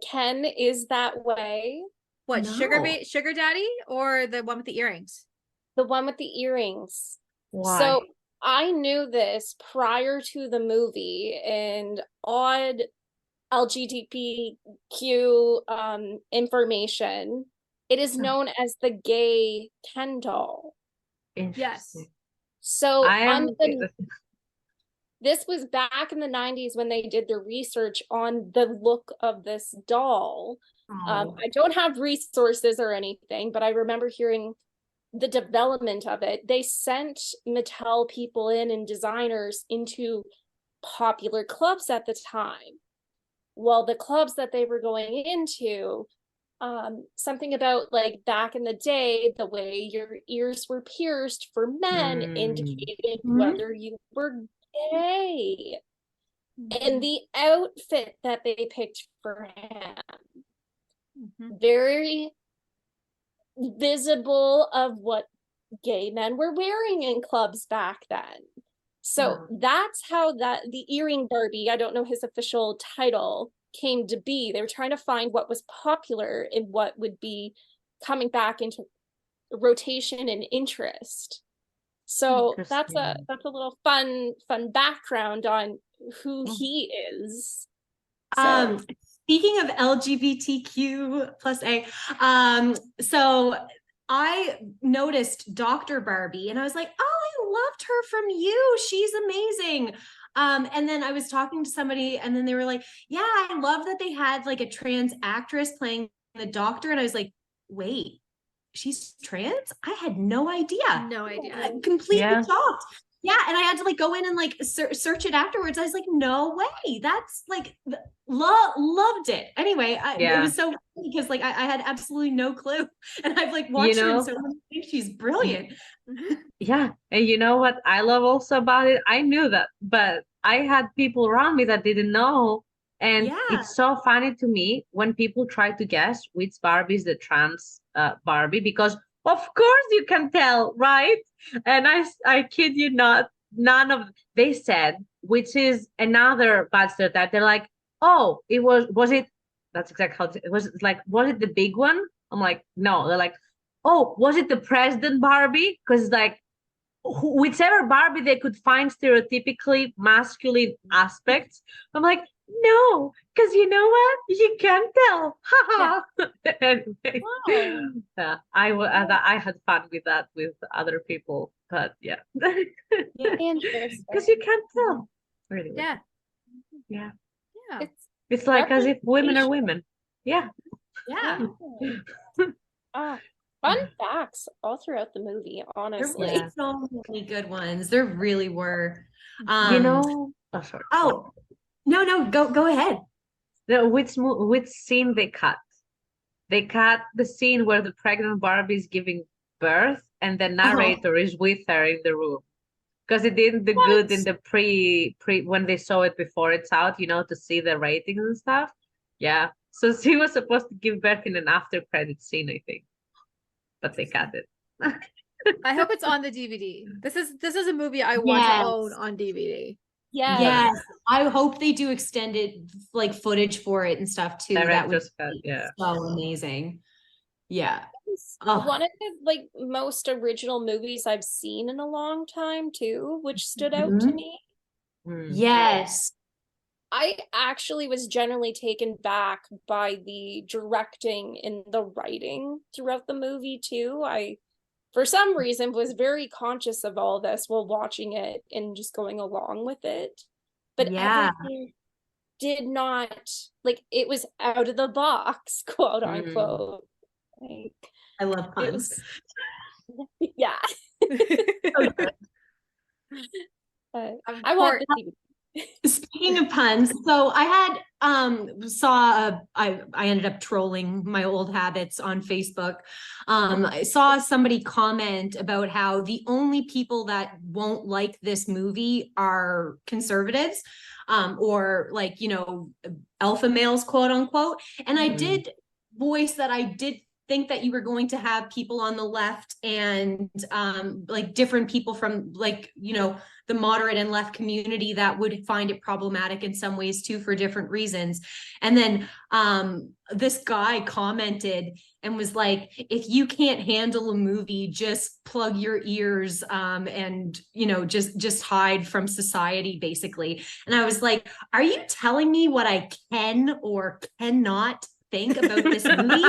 Ken is that way? What, No. Sugar Daddy or the one with the earrings? The one with the earrings. Why? So I knew this prior to the movie, and odd LGBTQ information. It is known as the gay Ken doll. Yes. So I am this was back in the 90s when they did the research on the look of this doll. I don't have resources or anything, but I remember hearing the development of it. They sent Mattel people in and designers into popular clubs at the time. Well, the clubs that they were going into, something about like back in the day, the way your ears were pierced for men indicated whether you were gay. And the outfit that they picked for him, very visible of what gay men were wearing in clubs back then. So that's how the earring Barbie, I don't know his official title, came to be. They were trying to find what was popular and what would be coming back into rotation and interest. So that's a little fun background on who he is. So. Speaking of LGBTQ plus A, so I noticed Dr. Barbie and I was like, oh, I loved her from You. She's amazing. And then I was talking to somebody and then they were like, yeah, I love that they had like a trans actress playing the doctor. And I was like, wait, she's trans? I had no idea. No idea. Completely shocked. Yeah, and I had to like go in and like search it afterwards. I was like, no way. That's like loved it. Anyway, it was so funny because like I had absolutely no clue, and I've like watched her in so many things. She's brilliant. Yeah, and you know what I love also about it? I knew that, but I had people around me that didn't know, and it's so funny to me when people try to guess which Barbie is the trans Barbie, because of course you can tell, right? And I kid you not, they said, which is another bad stereotype. They're like, oh, was it, that's exactly how it was. Like, was it the big one? I'm like, no. They're like, oh, was it the president Barbie? Because like, whichever Barbie they could find stereotypically masculine aspects. I'm like, no, because you know what? You can't tell. Anyway, I had fun with that with other people, but because you can't tell. Really. Yeah. It's like as if women are women. Yeah. Fun facts all throughout the movie, honestly. There were so many good ones. There really were. Sorry. Oh, no, go ahead. Which scene they cut? They cut the scene where the pregnant Barbie is giving birth and the narrator is with her in the room. Because it did the good in the pre when they saw it before it's out, to see the ratings and stuff. Yeah. So she was supposed to give birth in an after credit scene, I think. But they cut it. I hope it's on the DVD. This is a movie I want to own on DVD. Yes, I hope they do extended like footage for it and stuff too. That would Director's cut, be yeah. so amazing. Yeah. It's Oh. one of the like most original movies I've seen in a long time too, which stood out to Mhm. me. Yes. I actually was generally taken back by the directing and the writing throughout the movie too. I, for some reason, was very conscious of all this while watching it and just going along with it. But Yeah. everything did not, like, it was out of the box, quote unquote. Like, I love it puns. was, yeah. So good. I want the DVD. Speaking of puns, so I had I ended up trolling my old habits on Facebook. I saw somebody comment about how the only people that won't like this movie are conservatives, or like, you know, alpha males, quote unquote. And I did voice that I did think that you were going to have people on the left and like different people from, like, you know, the moderate and left community that would find it problematic in some ways too, for different reasons. And then this guy commented and was like, if you can't handle a movie, just plug your ears and, you know, just hide from society, basically. And I was like, are you telling me what I can or cannot think about this movie?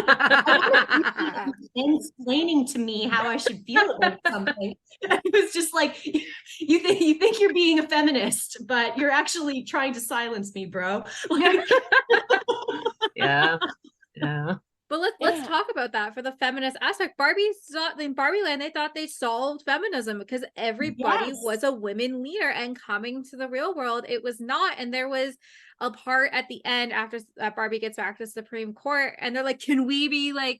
Explaining to me how I should feel about something. It was just like, you think you're being a feminist, but you're actually trying to silence me, bro. Like, Yeah. But let's talk about that for the feminist aspect. In Barbie Land, they thought they solved feminism because everybody was a women leader, and coming to the real world, it was not. And there was a part at the end after Barbie gets back to the Supreme Court, and they're like, "Can we be like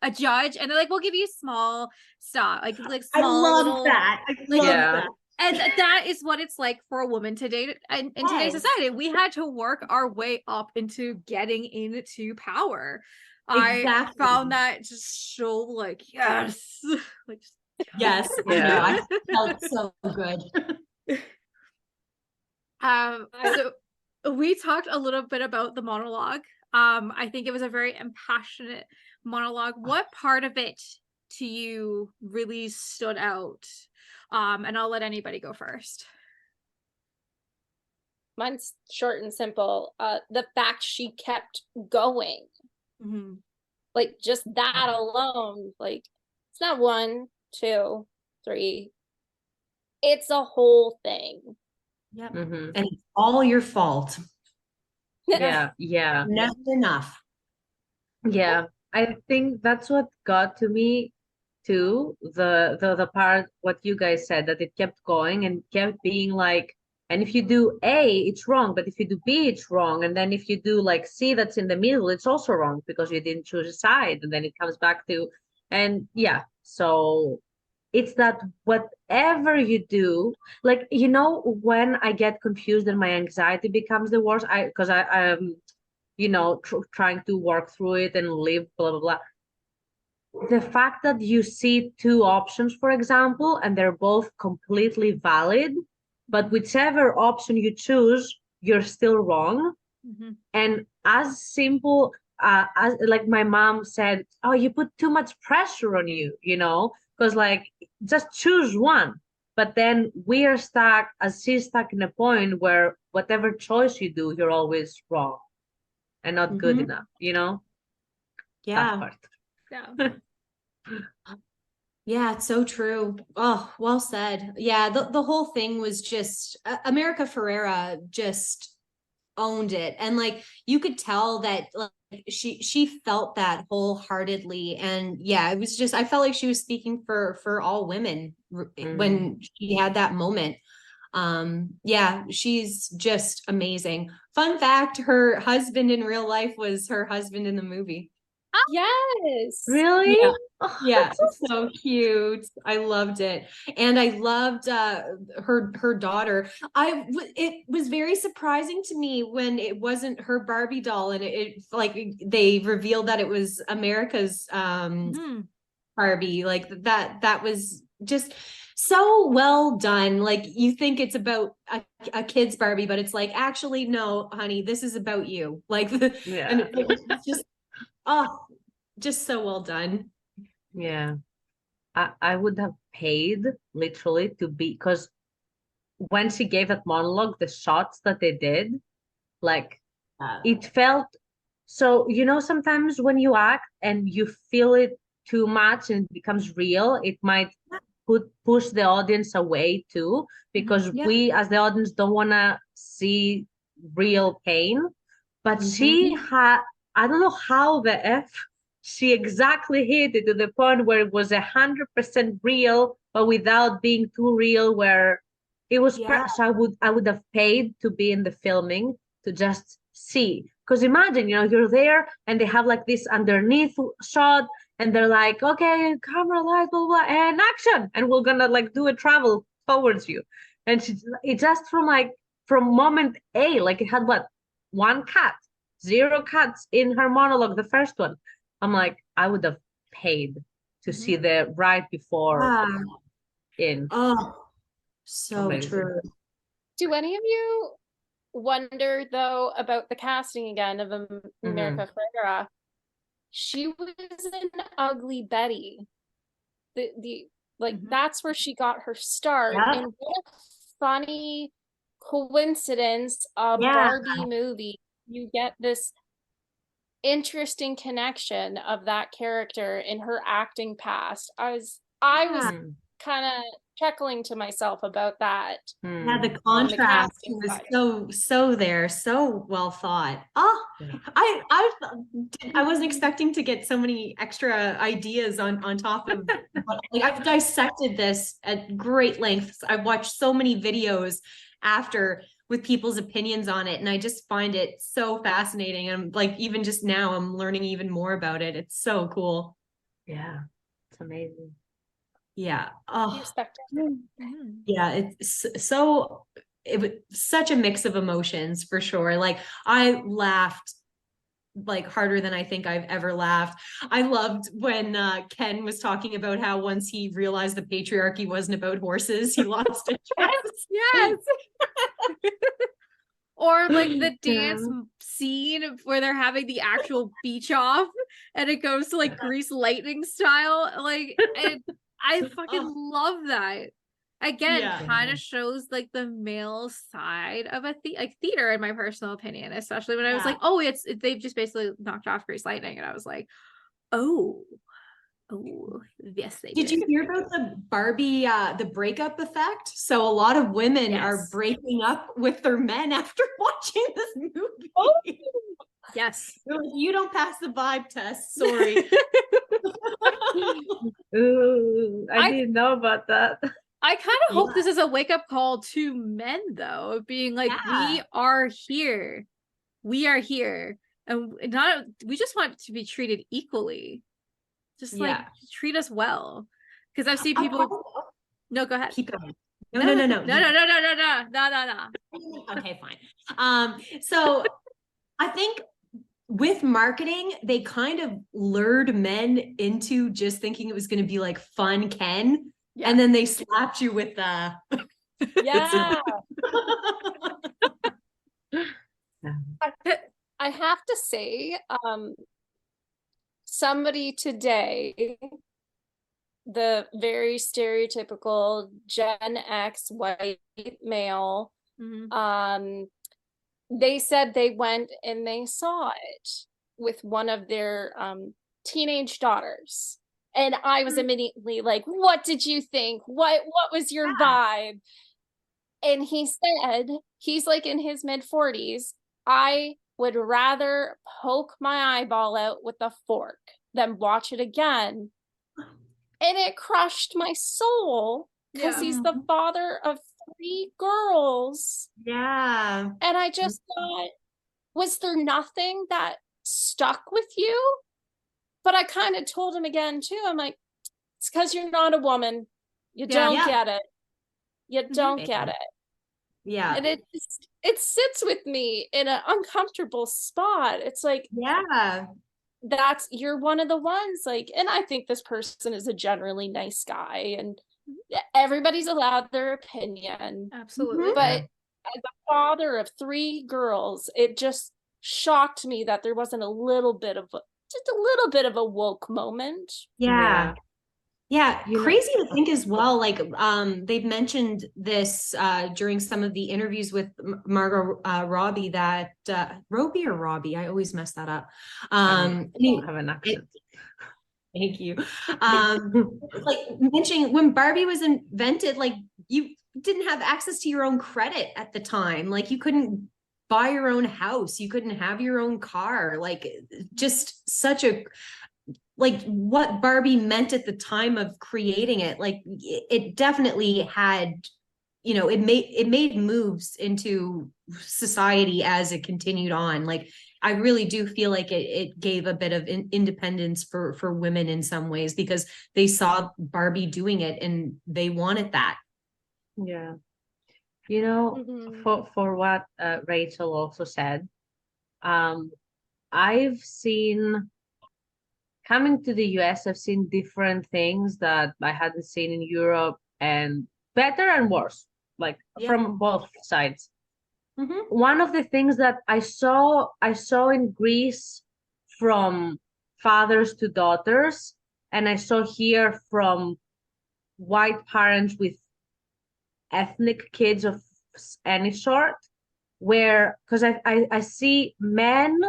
a judge?" And they're like, "We'll give you small stuff, like small." I love little, that. I like, love that. And that is what it's like for a woman today in today's society. We had to work our way up into getting into power. Exactly. I found that just so like, yes. Like, yes, Yeah. I know. I felt so good. So we talked a little bit about the monologue. I think it was a very impassionate monologue. What part of it to you really stood out? And I'll let anybody go first. Mine's short and simple. The fact she kept going. Mm-hmm. Like, just that alone, like, it's not 1, 2, 3. It's a whole thing. Yep. And it's all your fault. Yeah. Never enough. Yeah. I think that's what got to me too. The part what you guys said, that it kept going and kept being like, and if you do A, it's wrong, but if you do B, it's wrong. And then if you do like C, that's in the middle, it's also wrong because you didn't choose a side. And then it comes back to, and yeah, so it's that whatever you do, like, you know, when I get confused and my anxiety becomes the worst, because I'm, you know, trying to work through it and live, blah, blah, blah. The fact that you see two options, for example, and they're both completely valid, but whichever option you choose, you're still wrong. And as simple as, like, my mom said, oh, you put too much pressure on you, you know, because like, just choose one. But then we are stuck, as she's stuck in a point where whatever choice you do, you're always wrong and not good enough, you know? Yeah. Yeah. Yeah, it's so true. Oh, well said. Yeah, the whole thing was just America Ferrera just owned it. And like, you could tell that like she felt that wholeheartedly. And yeah, it was just, I felt like she was speaking for all women when she had that moment. Yeah, she's just amazing. Fun fact, her husband in real life was her husband in the movie. Yes. Really? Yeah. Yeah, so cute. I loved it. And I loved her daughter. It was very surprising to me when it wasn't her Barbie doll, and it like they revealed that it was America's Barbie. Like that was just so well done. Like you think it's about a kid's Barbie, but it's like, actually, no, honey, this is about you. Like and it's just, oh, just so well done. Yeah. I would have paid literally to be, because when she gave that monologue, the shots that they did, like it felt so, sometimes when you act and you feel it too much and it becomes real, it might push the audience away too, because Yeah. we as the audience don't want to see real pain. But she had, I don't know how the F she exactly hit it to the point where it was 100% real, but without being too real, where it was so I would have paid to be in the filming to just see. Because imagine, you're there and they have like this underneath shot and they're like, okay, camera, light, blah, blah, and action. And we're gonna like do a travel towards you. And it just from moment A, like it had what? One cut, 0 cuts in her monologue, the first one. I'm like, I would have paid to see the right before in. Oh, so Amazing. true. Do any of you wonder though about the casting again of America Ferrera? She was an Ugly Betty. That's where she got her start. And what a funny coincidence, a Barbie movie. You get this interesting connection of that character in her acting past. I was kind of chuckling to myself about that. Yeah, the contrast was so there, so well thought. Oh, I wasn't expecting to get so many extra ideas on top of like I've dissected this at great lengths. I've watched so many videos after with people's opinions on it, and I just find it so fascinating. And like even just now I'm learning even more about it. It's so cool. Yeah, it's amazing. Yeah. Oh, yeah. It's so, it was such a mix of emotions for sure. Like I laughed like harder than I think I've ever laughed. I loved when Ken was talking about how once he realized the patriarchy wasn't about horses, he lost interest. Yes. Or like the dance scene where they're having the actual beach off and it goes to like Grease Lightning style. Like, I fucking love that. Again, kind of shows like the male side of a theater, in my personal opinion, especially when I was like, oh, they've just basically knocked off Grease Lightning. And I was like, oh, yes, they did. Did you hear about the Barbie, the breakup effect? So a lot of women are breaking up with their men after watching this movie. Oh, yes. You don't pass the vibe test. Sorry. Ooh, I didn't know about that. I kind of hope this is a wake-up call to men, though, being like, we are here. We are here. And we just want to be treated equally. Just like treat us well. Because I've seen people. No, go ahead. Keep going. No. Okay, fine. So I think with marketing, they kind of lured men into just thinking it was going to be like fun Ken. Yeah. And then they slapped you with the I have to say, somebody today, the very stereotypical Gen X white male, they said they went and they saw it with one of their teenage daughters. And I was immediately like, what did you think? What was your vibe? And he said, he's like in his mid-40s, I would rather poke my eyeball out with a fork than watch it again. And it crushed my soul because he's the father of 3 girls. Yeah. And I just thought, was there nothing that stuck with you? But I kind of told him again too. I'm like, it's because you're not a woman. You don't get it. You don't get it. Yeah. And it sits with me in an uncomfortable spot. It's like, you're one of the ones, like, and I think this person is a generally nice guy, and everybody's allowed their opinion. Absolutely. But as a father of 3 girls, it just shocked me that there wasn't a little bit of just a little bit of a woke moment. Yeah. Yeah, You know- crazy to think as well. Like, they've mentioned this during some of the interviews with Margot Robbie that Robbie or Robbie, I always mess that up. I don't have an accent. Thank you. Like mentioning when Barbie was invented, like you didn't have access to your own credit at the time. Like you couldn't buy your own house, you couldn't have your own car. Like just such a like what Barbie meant at the time of creating it. Like it definitely had, you know, it made moves into society as it continued on. Like I really do feel like it gave a bit of independence for women in some ways because they saw Barbie doing it and they wanted that. Yeah. You know, for what Rachel also said, I've seen coming to the US, I've seen different things that I hadn't seen in Europe, and better and worse, like from both sides. One of the things that I saw in Greece from fathers to daughters, and I saw here from white parents with ethnic kids of any sort, where because I see men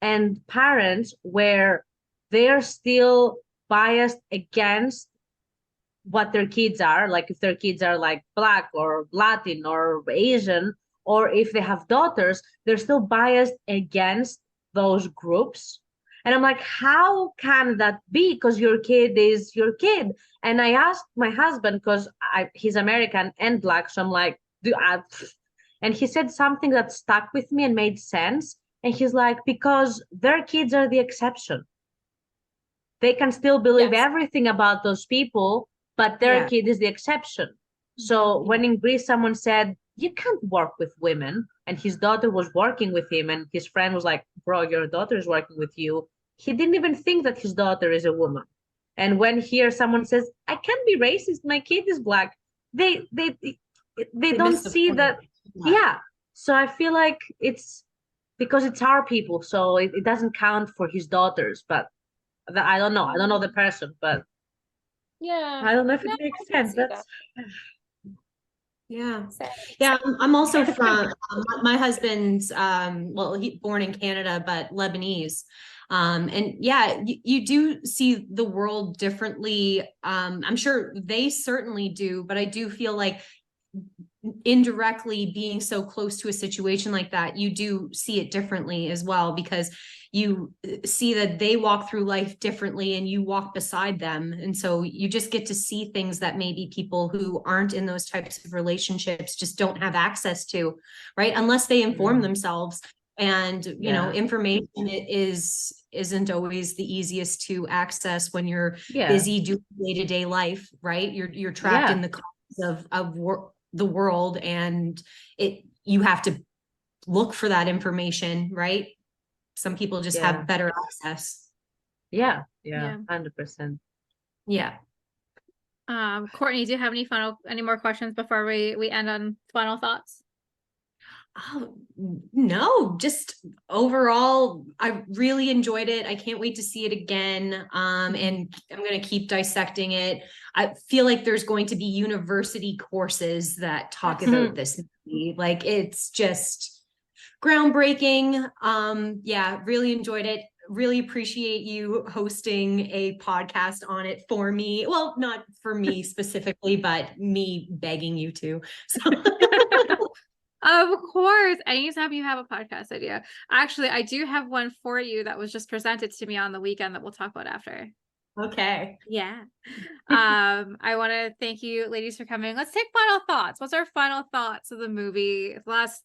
and parents where they're still biased against what their kids are, like if their kids are like Black or Latin or Asian, or if they have daughters, they're still biased against those groups. And I'm like, how can that be? Because your kid is your kid. And I asked my husband, because he's American and Black, so I'm like, and he said something that stuck with me and made sense. And he's like, because their kids are the exception. They can still believe everything about those people, but their kid is the exception. So when in Greece someone said, you can't work with women, and his daughter was working with him, and his friend was like, bro, your daughter is working with you. He didn't even think that his daughter is a woman. And when here someone says, I can't be racist, my kid is Black, they don't see that. Yeah. So I feel like it's because it's our people, so it doesn't count for his daughters. But I don't know. I don't know the person, but I don't know if it makes sense. That's yeah. I'm also from my husband's well, he born in Canada but Lebanese, and yeah, you do see the world differently. I'm sure they certainly do, but I do feel like indirectly being so close to a situation like that, you do see it differently as well, because you see that they walk through life differently and you walk beside them. And so you just get to see things that maybe people who aren't in those types of relationships just don't have access to, right? Unless they inform themselves. And, you know, information isn't always the easiest to access when you're busy doing day-to-day life, right? You're trapped in the cause of the world, and you have to look for that information, right? Some people just have better access. 100%. Yeah. Courtney, do you have any more questions before we end on final thoughts? Oh, no, just overall, I really enjoyed it. I can't wait to see it again. And I'm going to keep dissecting it. I feel like there's going to be university courses that talk about this movie. Like it's just groundbreaking. Yeah, really enjoyed it. Really appreciate you hosting a podcast on it for me. Well, not for me specifically, but me begging you to. So Of course, anytime you have a podcast idea. Actually, I do have one for you that was just presented to me on the weekend that we'll talk about after. Okay. Yeah. I want to thank you ladies for coming. Let's take final thoughts. What's our final thoughts of the movie? Last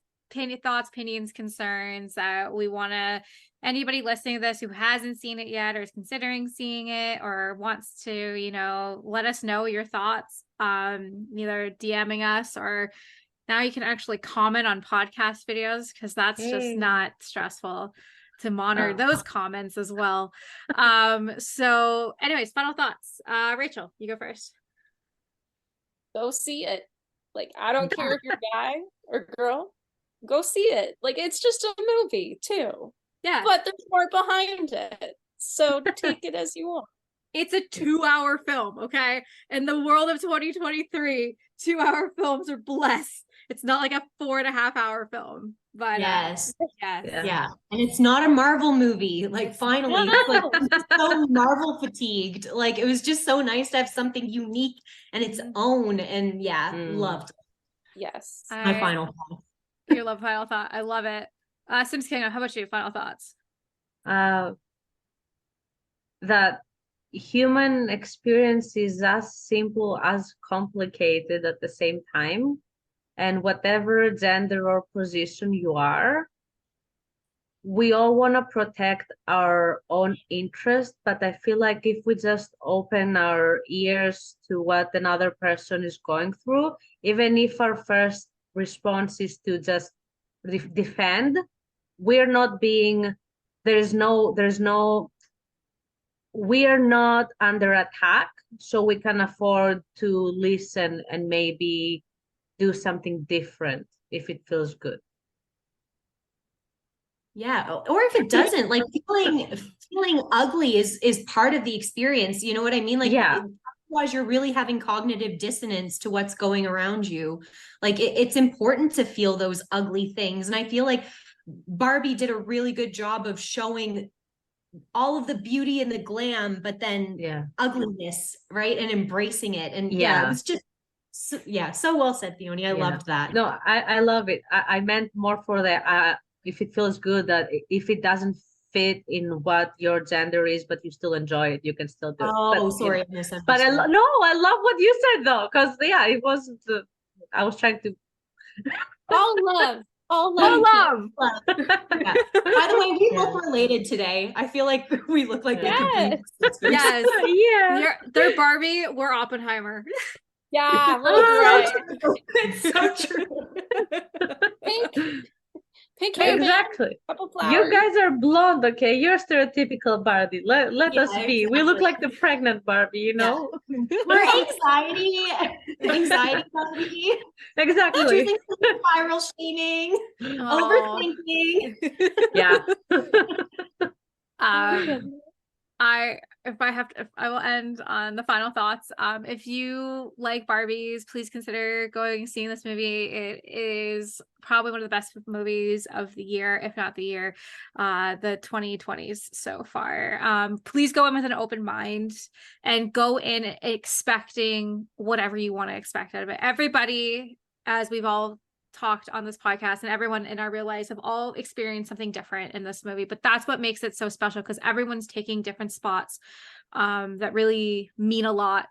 thoughts, opinions, concerns that we want to, anybody listening to this who hasn't seen it yet or is considering seeing it or wants to, you know, let us know your thoughts, either DMing us, or now you can actually comment on podcast videos, because that's just not stressful to monitor those comments as well. So anyways, final thoughts. Rachel, you go first. go see it. Like, I don't care if you're guy or girl, go see it. Like, it's just a movie too. Yeah. But there's more behind it. So take it as you want. It's a 2-hour film, okay? In the world of 2023, 2-hour films are blessed. It's not like a 4.5-hour film. But yes. yes. Yeah. And it's not a Marvel movie. Like, finally, No. like, I'm just so Marvel fatigued. Like, it was just so nice to have something unique and its own. And loved it. Yes. My final thought. Your love final thought. I love it. Simskingdom, how about you? Final thoughts? That human experience is as simple as complicated at the same time. And whatever gender or position you are, we all want to protect our own interest. But I feel like if we just open our ears to what another person is going through, even if our first response is to just defend, we're not being, we are not under attack, so we can afford to listen and maybe do something different if it feels good. Yeah, or if it doesn't, like, feeling ugly is part of the experience. You know what I mean? Like, otherwise you're really having cognitive dissonance to what's going around you. Like, it's important to feel those ugly things. And I feel like Barbie did a really good job of showing all of the beauty and the glam, but then ugliness, right? And embracing it. And it was just so well said, Theoni. I loved that. No, I love it. I meant more for the if it feels good, that if it doesn't fit in what your gender is, but you still enjoy it, you can still do it. Oh, sorry, I misunderstood. But I love what you said though, because it wasn't. I was trying to. All love. All love. By the way, we look related today. I feel like we look like we could be sisters. Yes. Yeah. They're Barbie, we're Oppenheimer. Yeah, right. It's so true. Pink hair, exactly. couple flowers. You guys are blonde, okay? You're stereotypical Barbie. Let us be. Exactly. We look like the pregnant Barbie, you know? We're anxiety Barbie. Exactly. Choosing spiral shaming, overthinking. Yeah. I will end on the final thoughts. If you like Barbies, please consider going and seeing this movie. It is probably one of the best movies of the year, if not the year, the 2020s so far. Please go in with an open mind and go in expecting whatever you want to expect out of it. Everybody, as we've all talked on this podcast, and everyone in our real lives have all experienced something different in this movie, but that's what makes it so special, because everyone's taking different spots that really mean a lot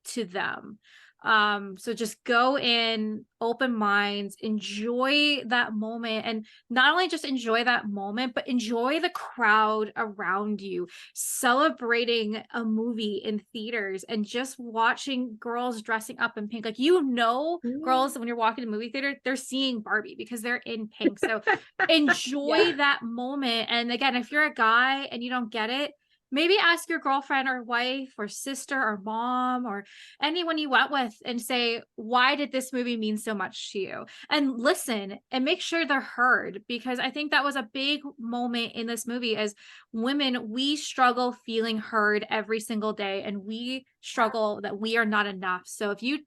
to them. So just go in open minds, enjoy that moment, and not only just enjoy that moment, but enjoy the crowd around you celebrating a movie in theaters and just watching girls dressing up in pink. Like, girls, when you're walking to movie theater, they're seeing Barbie because they're in pink. So enjoy that moment. And again, if you're a guy and you don't get it, maybe ask your girlfriend or wife or sister or mom or anyone you went with and say, why did this movie mean so much to you? And listen and make sure they're heard, because I think that was a big moment in this movie. As women, we struggle feeling heard every single day, and we struggle that we are not enough. So if you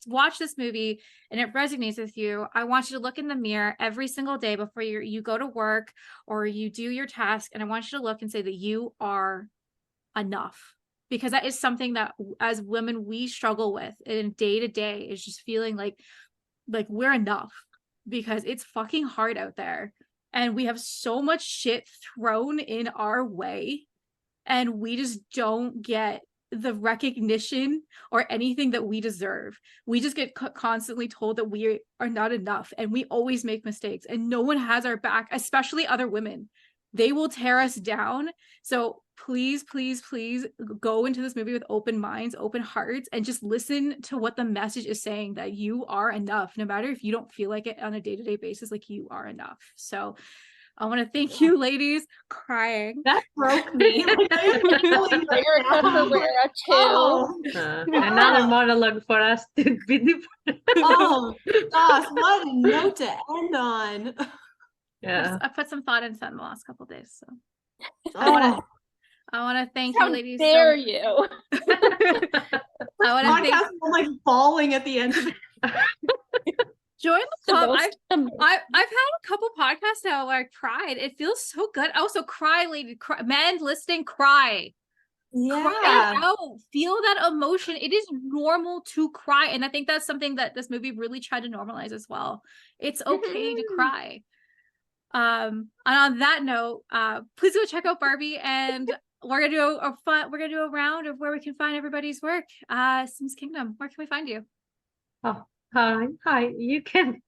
watch this movie and it resonates with you, I want you to look in the mirror every single day before you go to work or you do your task, and I want you to look and say that you are enough, because that is something that as women we struggle with in day to day, is just feeling like we're enough, because it's fucking hard out there and we have so much shit thrown in our way and we just don't get the recognition or anything that we deserve. We just get constantly told that we are not enough, and we always make mistakes, and no one has our back, especially other women. They will tear us down. So please, please, please go into this movie with open minds, open hearts, and just listen to what the message is saying, that you are enough, no matter if you don't feel like it on a day-to-day basis. Like, you are enough. So I want to thank you, ladies, crying. That broke me. Erica Herrera too. Oh, Another monologue for us to be. oh gosh, what a note to end on. Yeah. I put some thought into that in the last couple of days. So Oh, I want to thank How you, ladies. dare you? I want to thank. podcast was like falling at the end of it. Join the The club. most I've had a couple podcasts now where I cried. It feels so good. Also, cry, lady. Cry. Men listening, cry. Cry it out. Feel that emotion. It is normal to cry, and I think that's something that this movie really tried to normalize as well. It's okay to cry. And on that note, please go check out Barbie, and we're gonna do a round of where we can find everybody's work. Simskingdom, where can we find you? Oh, hi. You can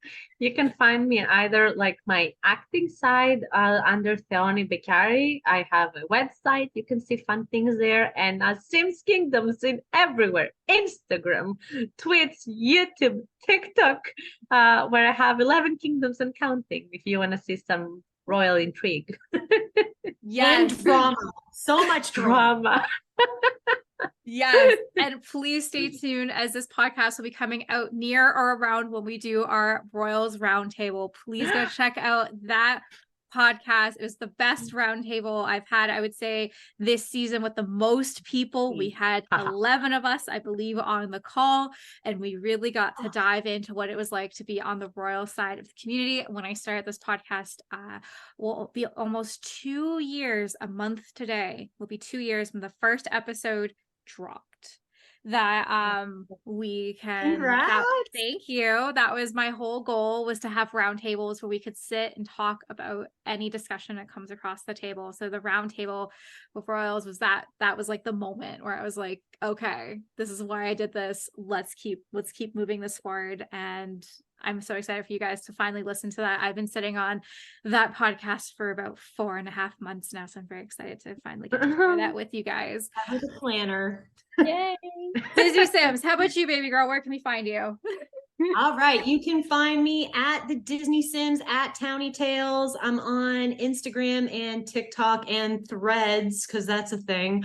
find me either like my acting side under Theoni Beccari. I have a website. You can see fun things there, and Simskingdoms in everywhere: Instagram, Twitch, YouTube, TikTok, where I have 11 kingdoms and counting. If you want to see some royal intrigue. And drama. So much drama. Yes. And please stay tuned, as this podcast will be coming out near or around when we do our Royals Roundtable. Please go check out that podcast. It was the best roundtable I've had, I would say, this season, with the most people. We had 11 of us, I believe, on the call, and we really got to dive into what it was like to be on the royal side of the community. When I started this podcast, will be almost 2 years, a month today will be 2 years from the first episode dropped, that we can thank you. That was my whole goal, was to have roundtables where we could sit and talk about any discussion that comes across the table. So the roundtable with royals was that was like the moment where I was like, okay, this is why I did this. Let's keep moving this forward. And I'm so excited for you guys to finally listen to that. I've been sitting on that podcast for about 4.5 months now, so I'm very excited to finally get to share that with you guys. I was a planner. Yay. Disney Sims, how about you, baby girl? Where can we find you? All right, you can find me at the Disney Sims, at Townie Tales. I'm on Instagram and TikTok and Threads, because that's a thing.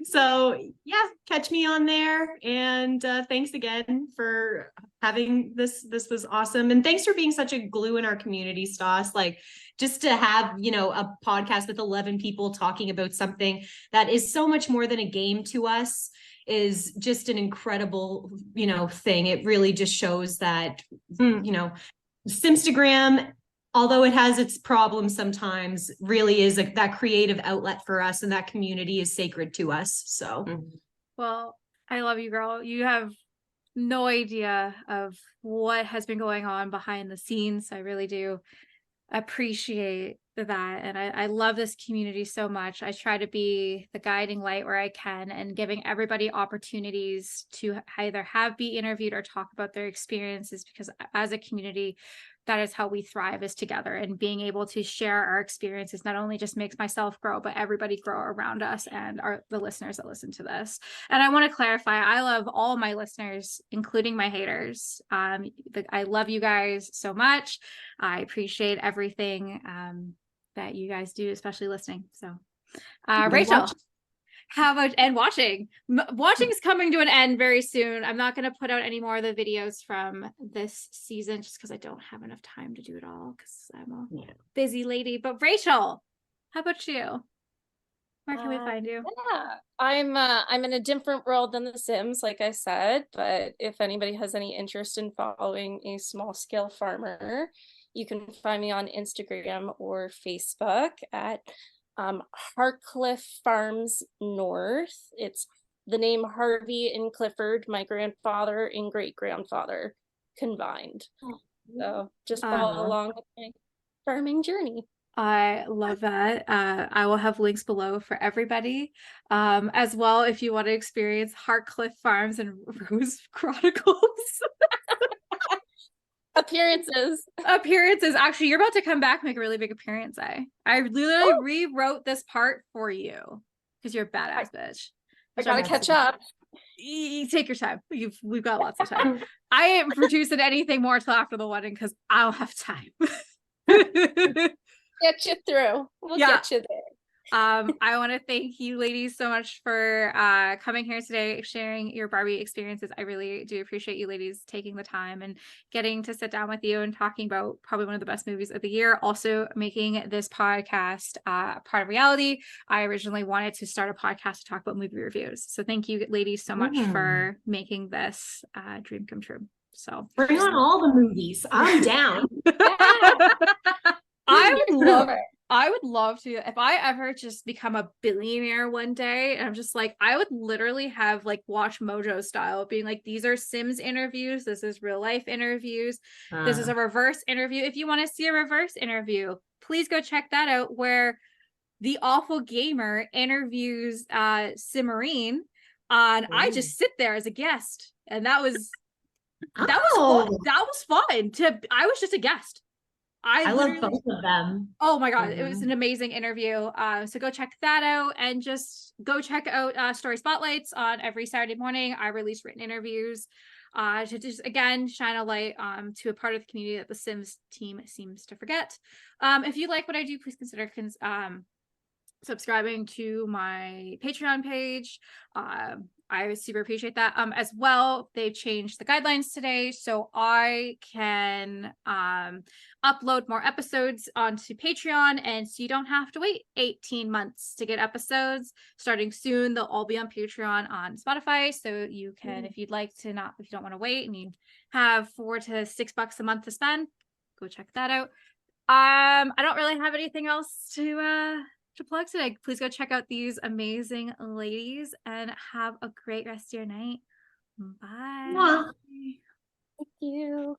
So yeah, catch me on there. And thanks again for having this. This was awesome. And thanks for being such a glue in our community, Stas. Like, just to have, a podcast with 11 people talking about something that is so much more than a game to us is just an incredible, thing. It really just shows that, Simstagram, although it has its problems sometimes, really is that creative outlet for us, and that community is sacred to us. So, well, I love you, girl. You have no idea of what has been going on behind the scenes. I really do appreciate that, and I love this community so much. I try to be the guiding light where I can, and giving everybody opportunities to either be interviewed or talk about their experiences, because as a community, that is how we thrive, is together. And being able to share our experiences not only just makes myself grow, but everybody grow around us and the listeners that listen to this. And I want to clarify, I love all my listeners, including my haters. I love you guys so much. I appreciate everything that you guys do, especially listening. So Rachel, how about, and watching is coming to an end very soon. I'm not going to put out any more of the videos from this season, just because I don't have enough time to do it all, because I'm a busy lady. But Rachel, how about you? Where can we find you? Yeah, I'm in a different world than The Sims, like I said, but if anybody has any interest in following a small scale farmer, you can find me on Instagram or Facebook at Hartcliffe Farms North. It's the name Harvey and Clifford, my grandfather and great grandfather combined. So just follow along with my farming journey. I love that. I will have links below for everybody. As well, if you want to experience Hartcliffe Farms and Rose Chronicles. Appearances. Actually, you're about to come back and make a really big appearance. I literally rewrote this part for you because you're a badass bitch. I gotta catch up. You take your time. We've got lots of time. I ain't producing anything more till after the wedding because I don't have time. Get you through. We'll get you there. I want to thank you ladies so much for coming here today, sharing your Barbie experiences. I really do appreciate you ladies taking the time and getting to sit down with you and talking about probably one of the best movies of the year. Also making this podcast part of reality. I originally wanted to start a podcast to talk about movie reviews. So thank you ladies so much for making this dream come true. So bring on all the movies. I'm down. I would love to, if I ever just become a billionaire one day, and I'm just like, I would literally have like Watch Mojo style being like, these are Sims interviews. This is real life interviews. This is a reverse interview. If you want to see a reverse interview, please go check that out where the awful gamer interviews Simmarine and I just sit there as a guest. And that was fun. I was just a guest. I love both of them. Oh my God. It was an amazing interview. So go check that out and just go check out Story Spotlights on every Saturday morning. I release written interviews to just, again, shine a light to a part of the community that the Sims team seems to forget. If you like what I do, please consider subscribing to my Patreon page. I super appreciate that. As well, they've changed the guidelines today, so I can upload more episodes onto Patreon, and so you don't have to wait 18 months to get episodes. Starting soon, they'll all be on Patreon on Spotify, so you can, if you'd like to, if you don't want to wait and you have $4 to $6 a month to spend, go check that out. I don't really have anything else to plug today. Please go check out these amazing ladies and have a great rest of your night. Bye. Thank you.